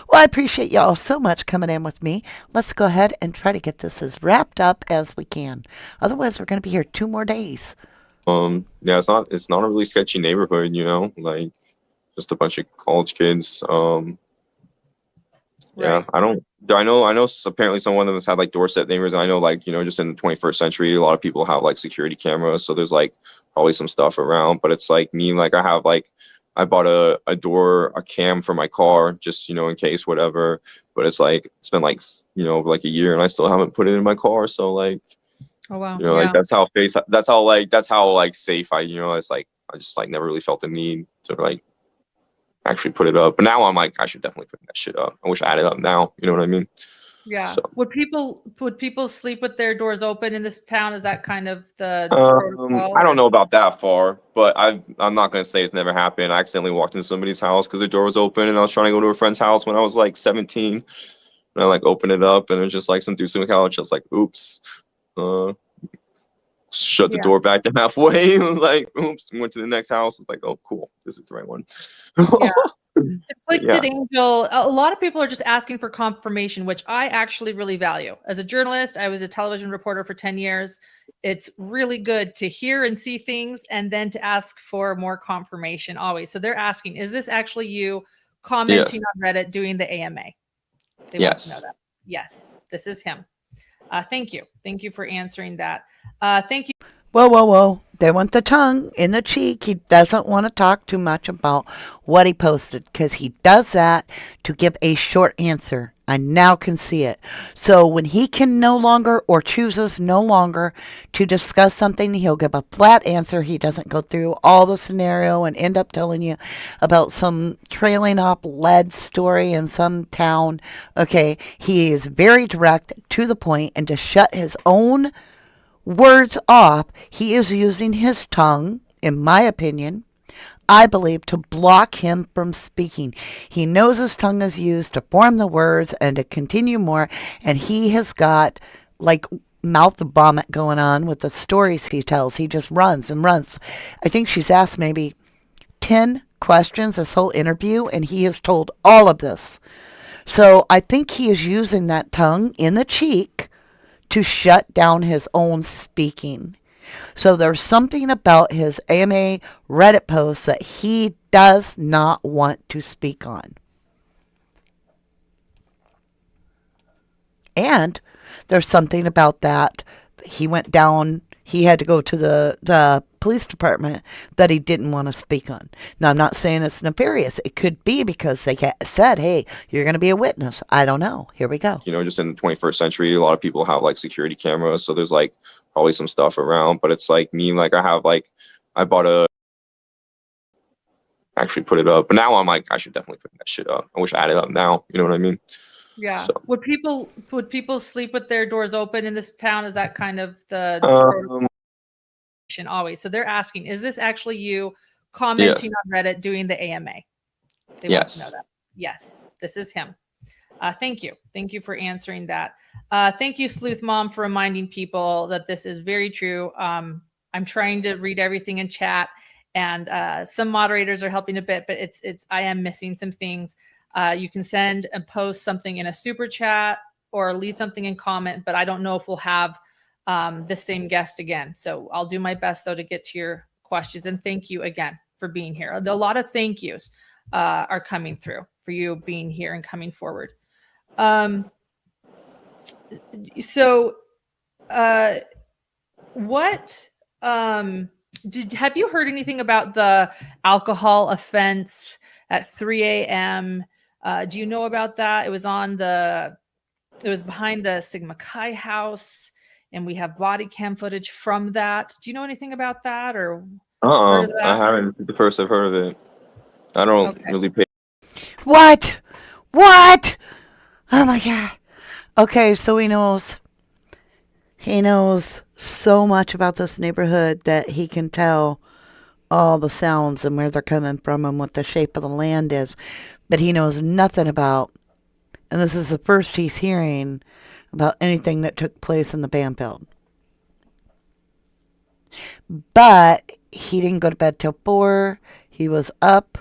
Well, I appreciate y'all so much coming in with me. Let's go ahead and try to get this as wrapped up as we can. Otherwise, we're going to be here 2 more days. Yeah, it's not a really sketchy neighborhood, you know, like just a bunch of college kids. Yeah, I know apparently some of them has had like Dorset neighbors. I know, like, you know, just in the 21st century, a lot of people have like security cameras, so there's like probably some stuff around. But it's like me, like I bought a cam for my car just, you know, in case whatever. But it's like it's been like, you know, like a year and I still haven't put it in my car. So like, Oh wow. you know, like that's how safe I, you know, it's like I just like never really felt the need to like actually put it up. But now I'm like, I should definitely put that shit up. I wish I had it up now. You know what I mean? Yeah. So, Would people sleep with their doors open in this town? Is that kind of the protocol? I don't know about that far, but I'm not gonna say it's never happened. I accidentally walked into somebody's house because the door was open, and I was trying to go to a friend's house when I was like 17. And I like opened it up, and it was just like some dude sitting on the couch. I was like, oops. Shut the door back to halfway. I was like, oops. Went to the next house. It's like, oh, cool. This is the right one. Yeah. Conflicted Angel. A lot of people are just asking for confirmation, which I actually really value. As a journalist, I was a television reporter for 10 years. It's really good to hear and see things and then to ask for more confirmation always. So they're asking, is this actually you commenting on Reddit doing the AMA? They want to know that. Yes, this is him. Thank you. Thank you for answering that. Thank you. Whoa. They want the tongue in the cheek. He doesn't want to talk too much about what he posted because he does that to give a short answer. I now can see it. So when he can no longer or chooses no longer to discuss something, he'll give a flat answer. He doesn't go through all the scenario and end up telling you about some trailing off lead story in some town. Okay, he is very direct to the point, and to shut his own words off, he is using his tongue, in my opinion, I believe, to block him from speaking. He knows his tongue is used to form the words and to continue more, and he has got like mouth vomit going on with the stories he tells. He just runs and runs. I think she's asked maybe 10 questions this whole interview, and he has told all of this. So I think he is using that tongue in the cheek to shut down his own speaking. So there's something about his AMA Reddit posts that he does not want to speak on. And there's something about that. He went down, he had to go to the police department that he didn't want to speak on. Now, I'm not saying it's nefarious. It could be because they said, hey, you're going to be a witness. I don't know. Here we go. You know, just in the 21st century, a lot of people have like security cameras. So there's like probably some stuff around. But it's like me, like I bought actually put it up. But now I'm like, I should definitely put that shit up. I wish I had it up now. You know what I mean? Yeah. So, Would people sleep with their doors open in this town? Is that kind of the um, protocol always? So they're asking, is this actually you commenting yes, on Reddit doing the AMA? They want to know yes. that. Yes, this is him. Thank you. Thank you for answering that. Thank you, Sleuth Mom, for reminding people that this is very true. I'm trying to read everything in chat, and some moderators are helping a bit, but I am missing some things. You can send and post something in a super chat or leave something in comment, but I don't know if we'll have the same guest again. So I'll do my best, though, to get to your questions. And thank you again for being here. A lot of thank yous are coming through for you being here and coming forward. So what have you heard anything about the alcohol offense at 3 a.m.? Do you know about that? It was behind the Sigma Chi house, and we have body cam footage from that. Do you know anything about that or heard of I that? haven't. It's the first I've heard of it. I don't really pay. What? What? Oh my God. Okay, so he knows so much about this neighborhood that he can tell all the sounds and where they're coming from and what the shape of the land is. But he knows nothing about, and this is the first he's hearing about anything that took place in the band build. But he didn't go to bed till 4. He was up.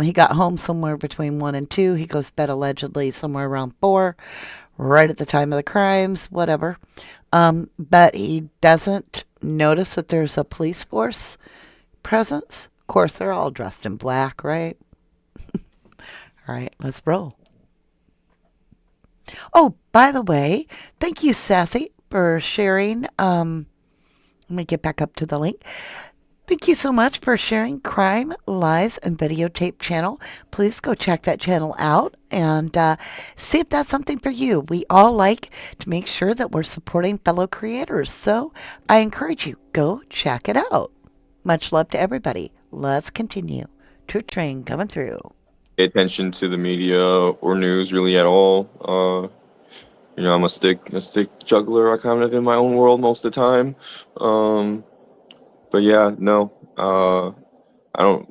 He got home somewhere between 1 and 2. He goes to bed allegedly somewhere around 4, right at the time of the crimes, whatever. But he doesn't notice that there's a police force presence. Of course, they're all dressed in black, right? All right, let's roll. Oh, by the way, thank you, Sassy, for sharing. Let me get back up to the link. Thank you so much for sharing Crime, Lies, and Videotape channel. Please go check that channel out and see if that's something for you. We all like to make sure that we're supporting fellow creators, so I encourage you, go check it out. Much love to everybody. Let's continue. True Train coming through. Pay attention to the media or news really at all. I'm a stick juggler. I kind of in my own world most of the time. But yeah, no. I don't.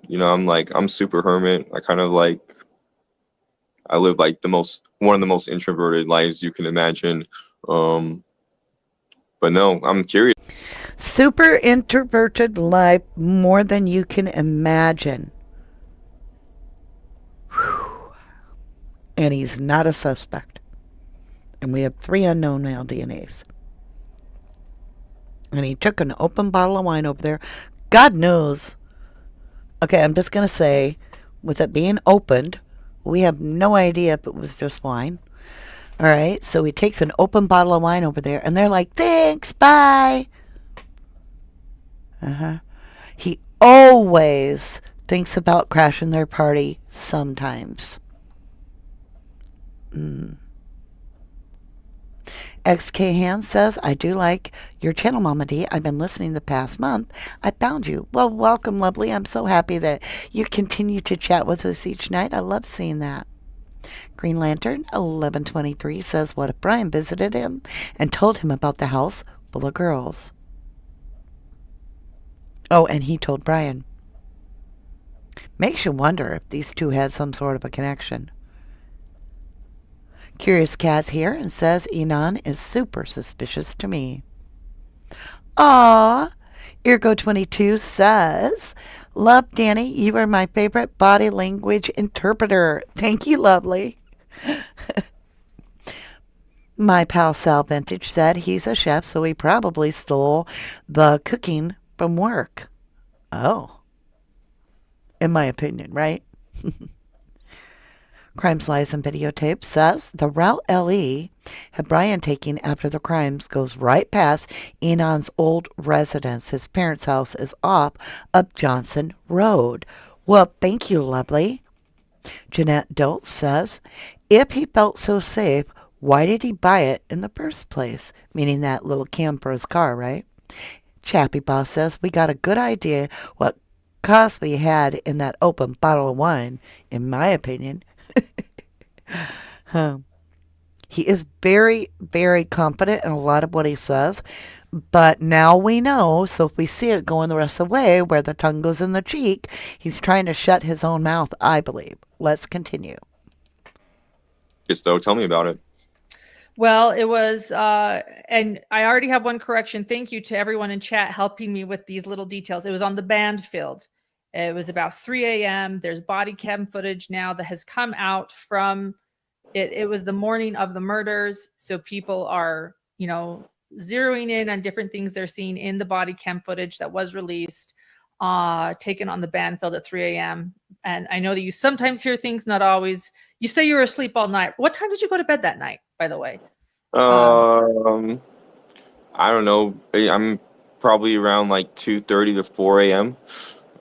I'm super hermit. I live like one of the most introverted lives you can imagine. But no, I'm curious. Super introverted life, more than you can imagine. Whew. And he's not a suspect. And we have 3 unknown male DNAs. And he took an open bottle of wine over there. God knows. Okay, I'm just going to say, with it being opened, we have no idea if it was just wine. All right, so he takes an open bottle of wine over there, and they're like, thanks, bye. He always thinks about crashing their party sometimes. XK Hand says, I do like your channel, Mama D. I've been listening the past month. I found you. Well, welcome, lovely. I'm so happy that you continue to chat with us each night. I love seeing that. Green Lantern 1123 says, what if Brian visited him and told him about the house full of girls? Oh, and he told Brian. Makes you wonder if these two had some sort of a connection. Curious Cat's here and says Inan is super suspicious to me. Aw, Ergo22 says, love Danny, you are my favorite body language interpreter. Thank you, lovely. My pal Sal Vintage said he's a chef, so he probably stole the cooking from work. Oh. In my opinion, right? Crimes, Lies, and Videotape says the route LE had Brian taking after the crimes goes right past Enon's old residence. His parents' house is off up Johnson Road. Well, thank you, lovely. Jeanette Dolt says, if he felt so safe, why did he buy it in the first place? Meaning that little cam for his car, right? Chappy Boss says, we got a good idea what Cosby had in that open bottle of wine, in my opinion. He is very, very confident in a lot of what he says. But now we know, so if we see it going the rest of the way, where the tongue goes in the cheek, he's trying to shut his own mouth, I believe. Let's continue. Just though, tell me about it. Well, it was, and I already have one correction. Thank you to everyone in chat helping me with these little details. It was on the band field. It was about 3 a.m. There's body cam footage now that has come out from it. It was the morning of the murders. So people are, zeroing in on different things they're seeing in the body cam footage that was released, taken on the band field at 3 a.m. And I know that you sometimes hear things, not always. You say you were asleep all night. What time did you go to bed that night, by the way? I don't know. I'm probably around like 2:30 to 4 a.m.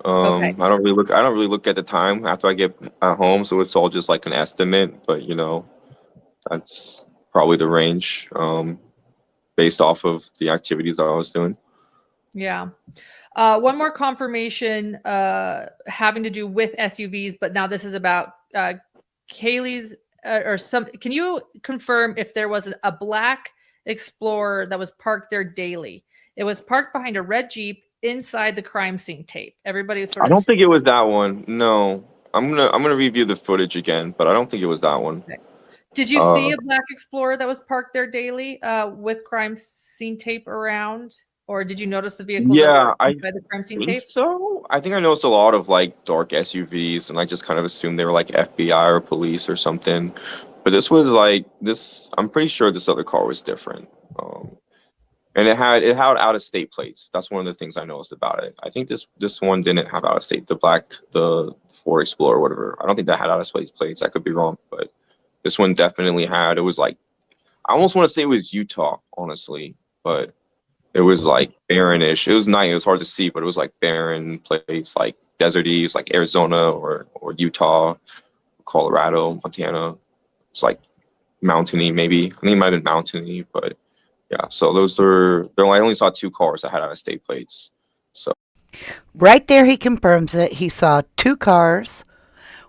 Okay. I don't really look at the time after I get at home, so it's all just like an estimate. But that's probably the range, based off of the activities that I was doing. Yeah. One more confirmation having to do with SUVs, but now this is about Kaylee's or some. Can you confirm if there was a black Explorer that was parked there daily? It was parked behind a red Jeep inside the crime scene tape. Everybody was sort I of. don't think it was that one. No, I'm gonna review the footage again, but I don't think it was that one. Okay. Did you see a black Explorer that was parked there daily with crime scene tape around? Or did you notice the vehicles that Yeah, were I inside the crime scene think tape? so. I think I noticed a lot of like dark SUVs, and I just kind of assumed they were like FBI or police or something. But this was like this. I'm pretty sure this other car was different, and it had out of state plates. That's one of the things I noticed about it. I think this one didn't have out of state. The Ford Explorer, or whatever. I don't think that had out of state plates. I could be wrong, but this one definitely had. It was like I almost want to say it was Utah, honestly, but. It was like barrenish. It was night. It was hard to see, but it was like barren places, like deserty. It's like Arizona or Utah, Colorado, Montana. It's like mountainy, maybe. I think it might have been mountainy, but yeah. So I only saw two cars that had out of state plates. So Right there, he confirms it. He saw 2 cars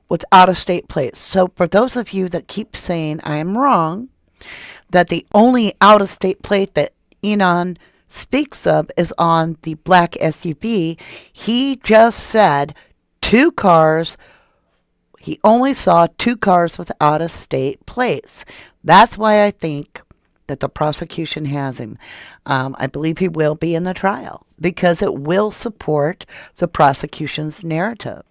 with out of state plates. So, for those of you that keep saying I am wrong, that the only out of state plate that Inan speaks of is on the black SUV, he just said 2 cars. He only saw 2 cars with out of state plates. That's why I think that the prosecution has him. I believe he will be in the trial because it will support the prosecution's narrative.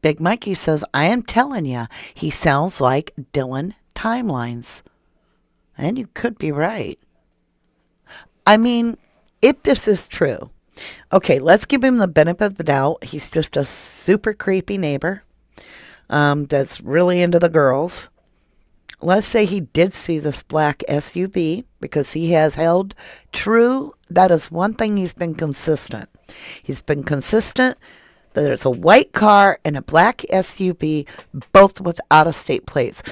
Big Mikey says, I am telling you, he sounds like Dylan Timelines. And you could be right. I mean, if this is true, okay, let's give him the benefit of the doubt. He's just a super creepy neighbor that's really into the girls. Let's say he did see this black SUV because he has held true. That is one thing he's been consistent. He's been consistent that it's a white car and a black SUV, both with out-of-state plates.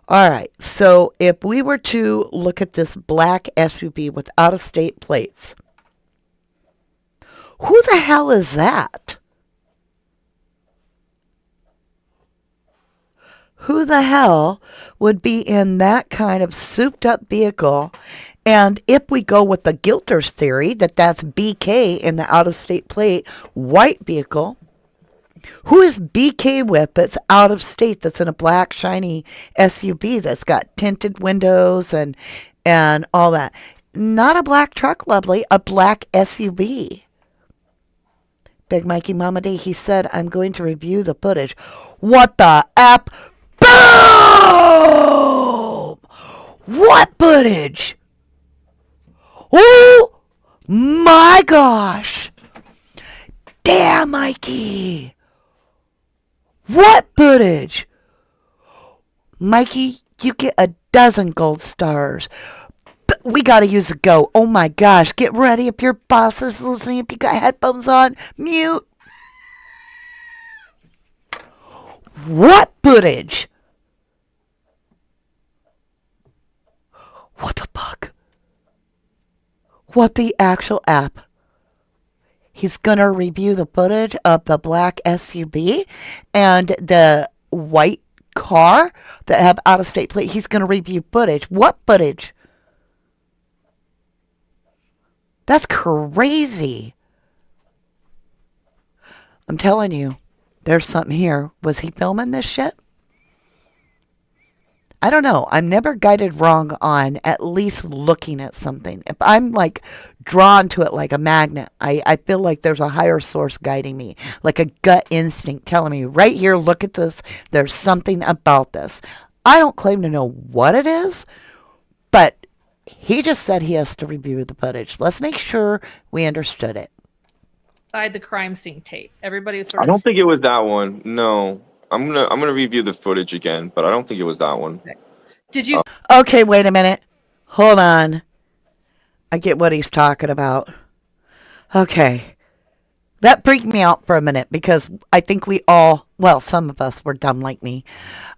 All right, so if we were to look at this black SUV with out-of-state plates, who the hell is that? Who the hell would be in that kind of souped-up vehicle? And if we go with the Gilter's theory that that's BK in the out-of-state plate white vehicle, who is BK with that's out of state, that's in a black shiny SUV that's got tinted windows and all that? Not a black truck, lovely, a black SUV. Big Mikey Mama D, he said, I'm going to review the footage. What the app? Boom! What footage? Oh my gosh! Damn, Mikey! What footage? Mikey, you get a dozen gold stars. But we gotta use a go. Oh my gosh, get ready if your boss is listening. If you got headphones on, mute. What footage? What the fuck? What the actual app? He's going to review the footage of the black SUV and the white car that have out of state plate. He's going to review footage. What footage? That's crazy. I'm telling you, there's something here. Was he filming this shit? I don't know. I'm never guided wrong on at least looking at something. If I'm like drawn to it like a magnet, I feel like there's a higher source guiding me, like a gut instinct telling me, right here, look at this. There's something about this. I don't claim to know what it is, but he just said he has to review the footage. Let's make sure we understood it. Inside the crime scene tape. Everybody was sort I of. don't think it was that one. No, I'm gonna review the footage again, but I don't think it was that one. Did you? Okay, wait a minute. Hold on. I get what he's talking about. Okay. That freaked me out for a minute because I think we all, well, some of us were dumb like me.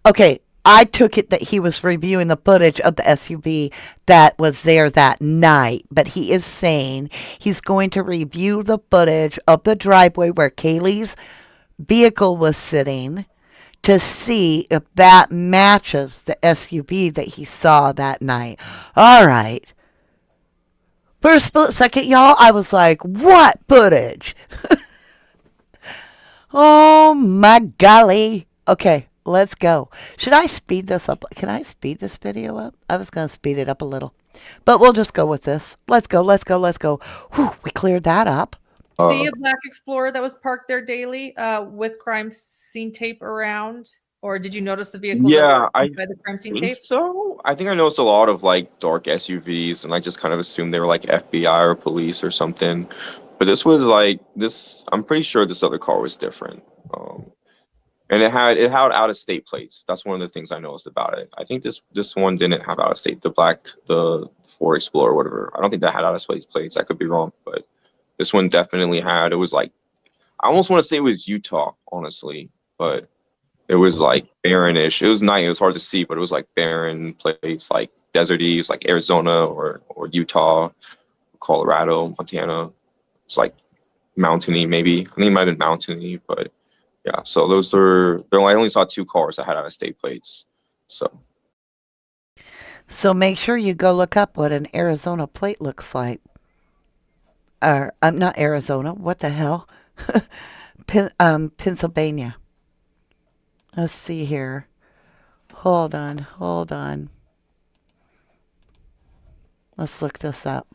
Okay, I took it that he was reviewing the footage of the SUV that was there that night, but he is saying he's going to review the footage of the driveway where Kaylee's vehicle was sitting to see if that matches the SUV that he saw that night. All right. For a split second, y'all, I was like, what footage? Oh, my golly. Okay, let's go. Should I speed this up? Can I speed this video up? I was going to speed it up a little. But we'll just go with this. Let's go, let's go, let's go. Whew, we cleared that up. See a black Explorer that was parked there daily with crime scene tape around? Or did you notice the vehicles that Yeah, were I inside the crime scene think tape? so. I think I noticed a lot of like dark SUVs, and I just kind of assumed they were like FBI or police or something. But this was like this. I'm pretty sure this other car was different, and it had out of state plates. That's one of the things I noticed about it. I think this one didn't have out of state. The Ford Explorer, whatever. I don't think that had out of state plates. I could be wrong, but this one definitely had. It was like I almost want to say it was Utah, honestly, but. It was like barrenish. It was night. It was hard to see, but it was like barren places, like deserty. It was like Arizona or Utah, Colorado, Montana. It's like mountainy, maybe. I think it might have been mountainy, but yeah. So those are. I only saw 2 cars that had out of state plates. So make sure you go look up what an Arizona plate looks like. Or, not Arizona. What the hell? Pennsylvania. Let's see here. Hold on. Let's look this up.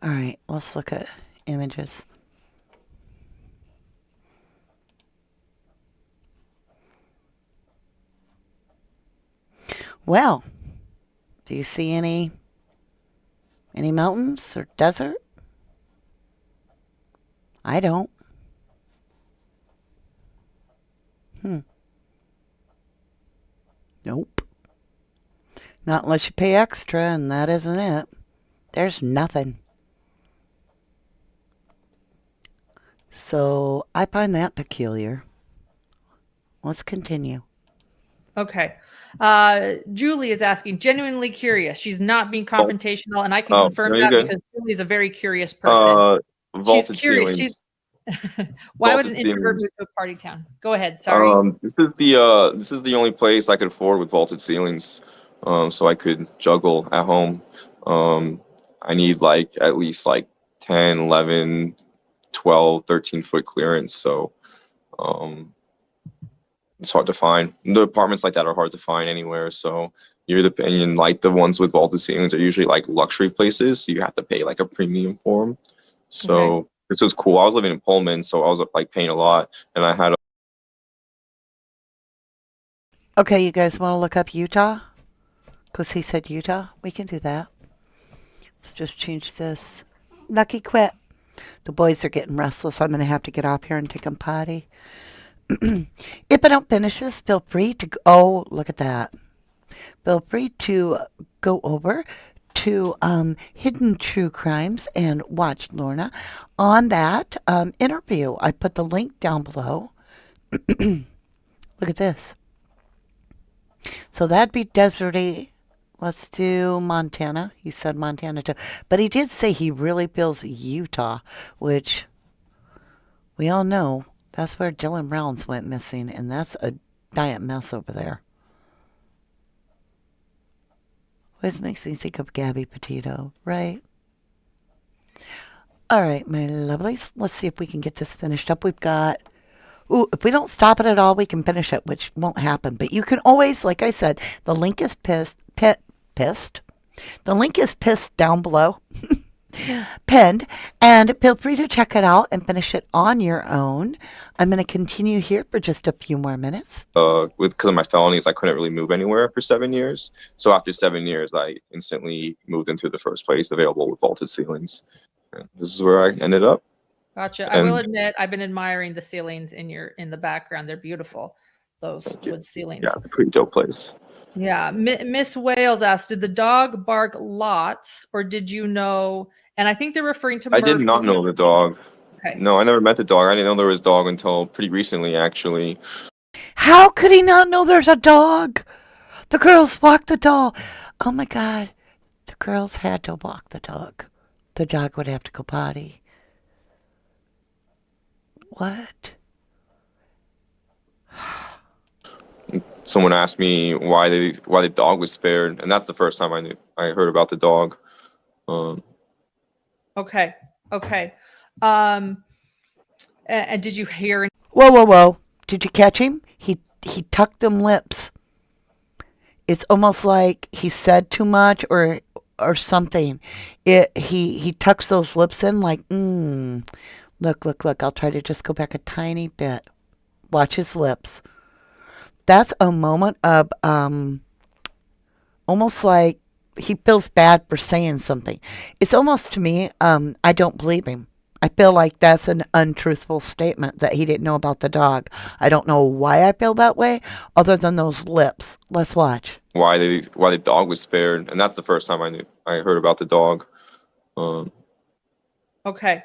All right, let's look at images. Well, do you see any mountains or desert? I don't. Nope. Not unless you pay extra, and that isn't it. There's nothing. So I find that peculiar. Let's continue. Okay. Julie is asking, genuinely curious. She's not being confrontational, and I can confirm no, you're that good. because Julie is a very curious person. She's Vaulted curious. ceilings. Why would Vaulted an introvert ceilings. move to a party town? Go ahead. Sorry. This is the only place I could afford with vaulted ceilings, so I could juggle at home. I need like at least like 10, 11, 12, 13-foot clearance, so it's hard to find. The apartments like that are hard to find anywhere, so and like the ones with vaulted ceilings are usually like luxury places, so you have to pay like a premium for them. So this was cool. I was living in Pullman, so I was like paying a lot, and I had Okay, you guys want to look up Utah? Because he said Utah. We can do that. Let's just change this. Lucky quit. The boys are getting restless. I'm going to have to get off here and take them potty. If I don't finish this, feel free to... Oh, look at that. Feel free to go over to Hidden True Crimes and watch Lorna on that interview. I put the link down below. Look at this. So that'd be deserty. Let's do Montana. He said Montana too. But he did say he really feels Utah, which we all know that's where Dylan Browns went missing, and that's a giant mess over there. Always makes me think of Gabby Petito, right? All right, my lovelies. Let's see if we can get this finished up. We've got... Ooh, if we don't stop it at all, we can finish it, which won't happen. But you can always, like I said, the link is pissed. The link is pissed down below, pinned, and feel free to check it out and finish it on your own. I'm going to continue here for just a few more minutes. Because of my felonies, I couldn't really move anywhere for 7 years. So after 7 years, I instantly moved into the first place available with vaulted ceilings. And this is where I ended up. Gotcha. I will admit, I've been admiring the ceilings in the background. They're beautiful. Those wood ceilings. Yeah, pretty dope place. Yeah. Miss Wales asked, did the dog bark lots or did you know? And I think they're referring to I did not know the dog. Okay. No, I never met the dog. I didn't know there was a dog until pretty recently, actually. How could he not know there's a dog? The girls walk the dog. Oh my God. The girls had to walk the dog. The dog would have to go potty. What? Someone asked me why the dog was spared, and that's the first time I heard about the dog. Okay. And did you hear? Whoa. Did you catch him? He tucked them lips. It's almost like he said too much or something. He tucks those lips in like, Look. I'll try to just go back a tiny bit. Watch his lips. That's a moment of almost like he feels bad for saying something. It's almost to me, I don't believe him. I feel like that's an untruthful statement that he didn't know about the dog. I don't know why I feel that way other than those lips. Let's watch. Why the dog was spared, and that's the first time I heard about the dog. Okay.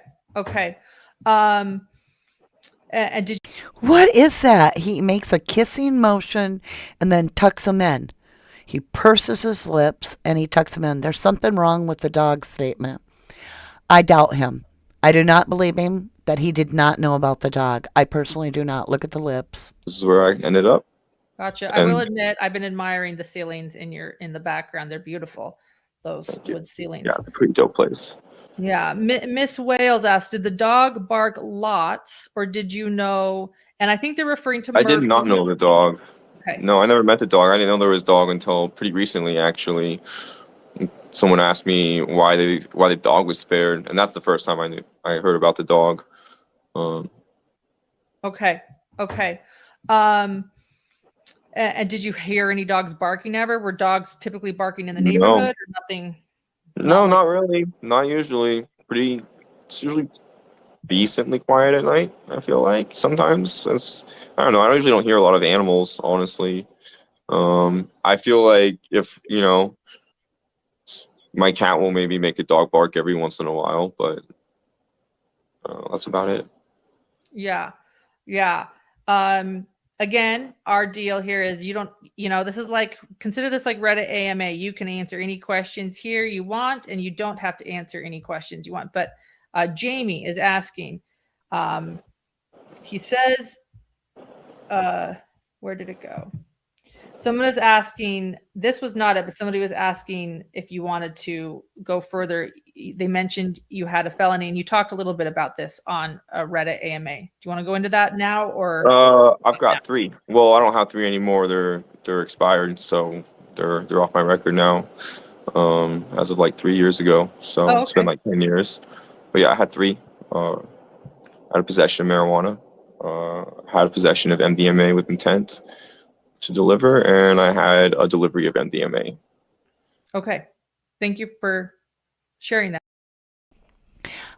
And did What is that? He makes a kissing motion and then tucks them in. He purses his lips and he tucks them in. There's something wrong with the dog statement. I doubt him. I do not believe him that he did not know about the dog. I personally do not. Look at the lips. This is where I ended up. Gotcha. I will admit, I've been admiring the ceilings in the background. They're beautiful. Those wood ceilings. Yeah, pretty dope place. Yeah. Miss Wales asked, did the dog bark lots or did you know? And I think they're referring to I did not know the dog. Okay. No, I never met the dog. I didn't know there was a dog until pretty recently, actually. Someone asked me why the dog was spared, and that's the first time I heard about the dog. Okay. And did you hear any dogs barking ever? Were dogs typically barking in the neighborhood or nothing? No, not really. Not usually. It's usually decently quiet at night, I feel like. Sometimes I don't know. I usually don't hear a lot of animals, honestly. I feel like if, my cat will maybe make a dog bark every once in a while, but that's about it. Yeah. Again, our deal here is this is like, consider this like Reddit AMA. You can answer any questions here you want, and you don't have to answer any questions you want. But Jamie is asking, he says, where did it go? Someone is asking, this was not it, but somebody was asking if you wanted to go further. They mentioned you had a felony, and you talked a little bit about this on Reddit AMA. Do you want to go into that now, or? I've got 3. Well, I don't have 3 anymore. They're expired, so they're off my record now. As of like 3 years ago, so It's been like 10 years. But yeah, I had 3. I had a possession of marijuana. Had a possession of MDMA with intent to deliver, and I had a delivery of MDMA. Okay. Thank you for sharing that.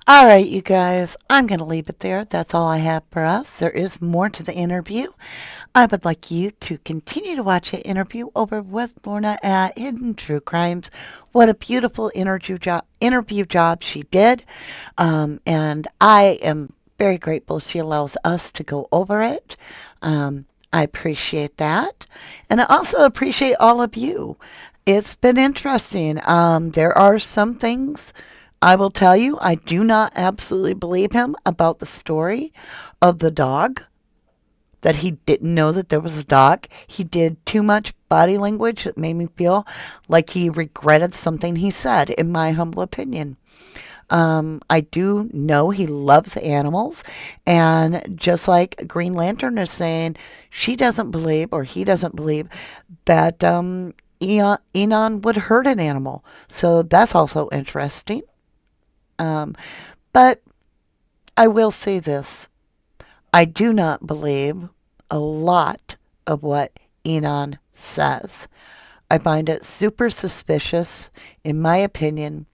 All right, you guys, I'm going to leave it there. That's all I have for us. There is more to the interview. I would like you to continue to watch the interview over with Lorna at Hidden True Crimes. What a beautiful interview job she did. And I am very grateful she allows us to go over it. I appreciate that. And I also appreciate all of you. It's been interesting. There are some things I will tell you, I do not absolutely believe him about the story of the dog, that he didn't know that there was a dog. He did too much body language that made me feel like he regretted something he said, in my humble opinion. I do know he loves animals, and just like Green Lantern is saying, she doesn't believe, or he doesn't believe, that Inan would hurt an animal. So that's also interesting. But I will say this. I do not believe a lot of what Inan says. I find it super suspicious, in my opinion,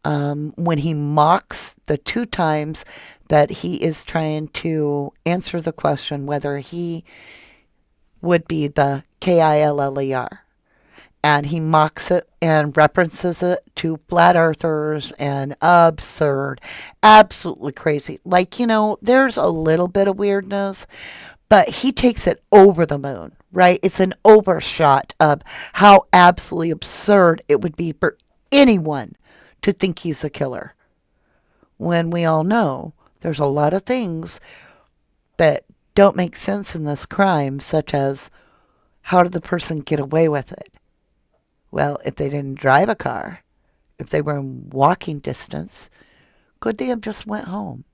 when he mocks the 2 times that he is trying to answer the question whether he would be the Killer. And he mocks it and references it to flat earthers and absurd, absolutely crazy. Like, there's a little bit of weirdness, but he takes it over the moon, right? It's an overshot of how absolutely absurd it would be for anyone to think he's a killer. When we all know there's a lot of things that don't make sense in this crime, such as how did the person get away with it? Well, if they didn't drive a car, if they were in walking distance, could they have just went home?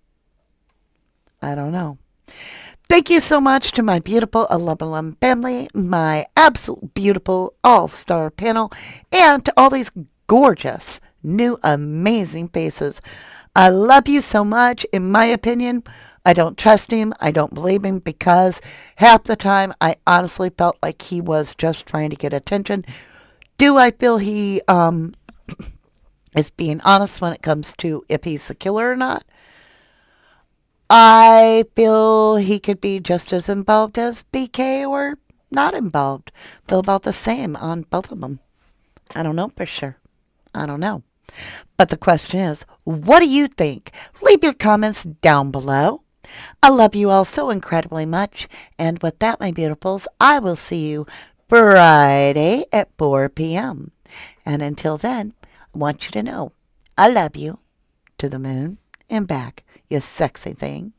I don't know. Thank you so much to my beautiful 11 family, my absolute beautiful all-star panel, and to all these gorgeous, new, amazing faces. I love you so much. In my opinion, I don't trust him. I don't believe him because half the time I honestly felt like he was just trying to get attention. Do I feel he is being honest when it comes to if he's the killer or not? I feel he could be just as involved as BK or not involved. Feel about the same on both of them. I don't know for sure. I don't know. But the question is, what do you think? Leave your comments down below. I love you all so incredibly much. And with that, my beautifuls, I will see you Friday at 4 p.m. And until then, I want you to know I love you to the moon and back, you sexy thing.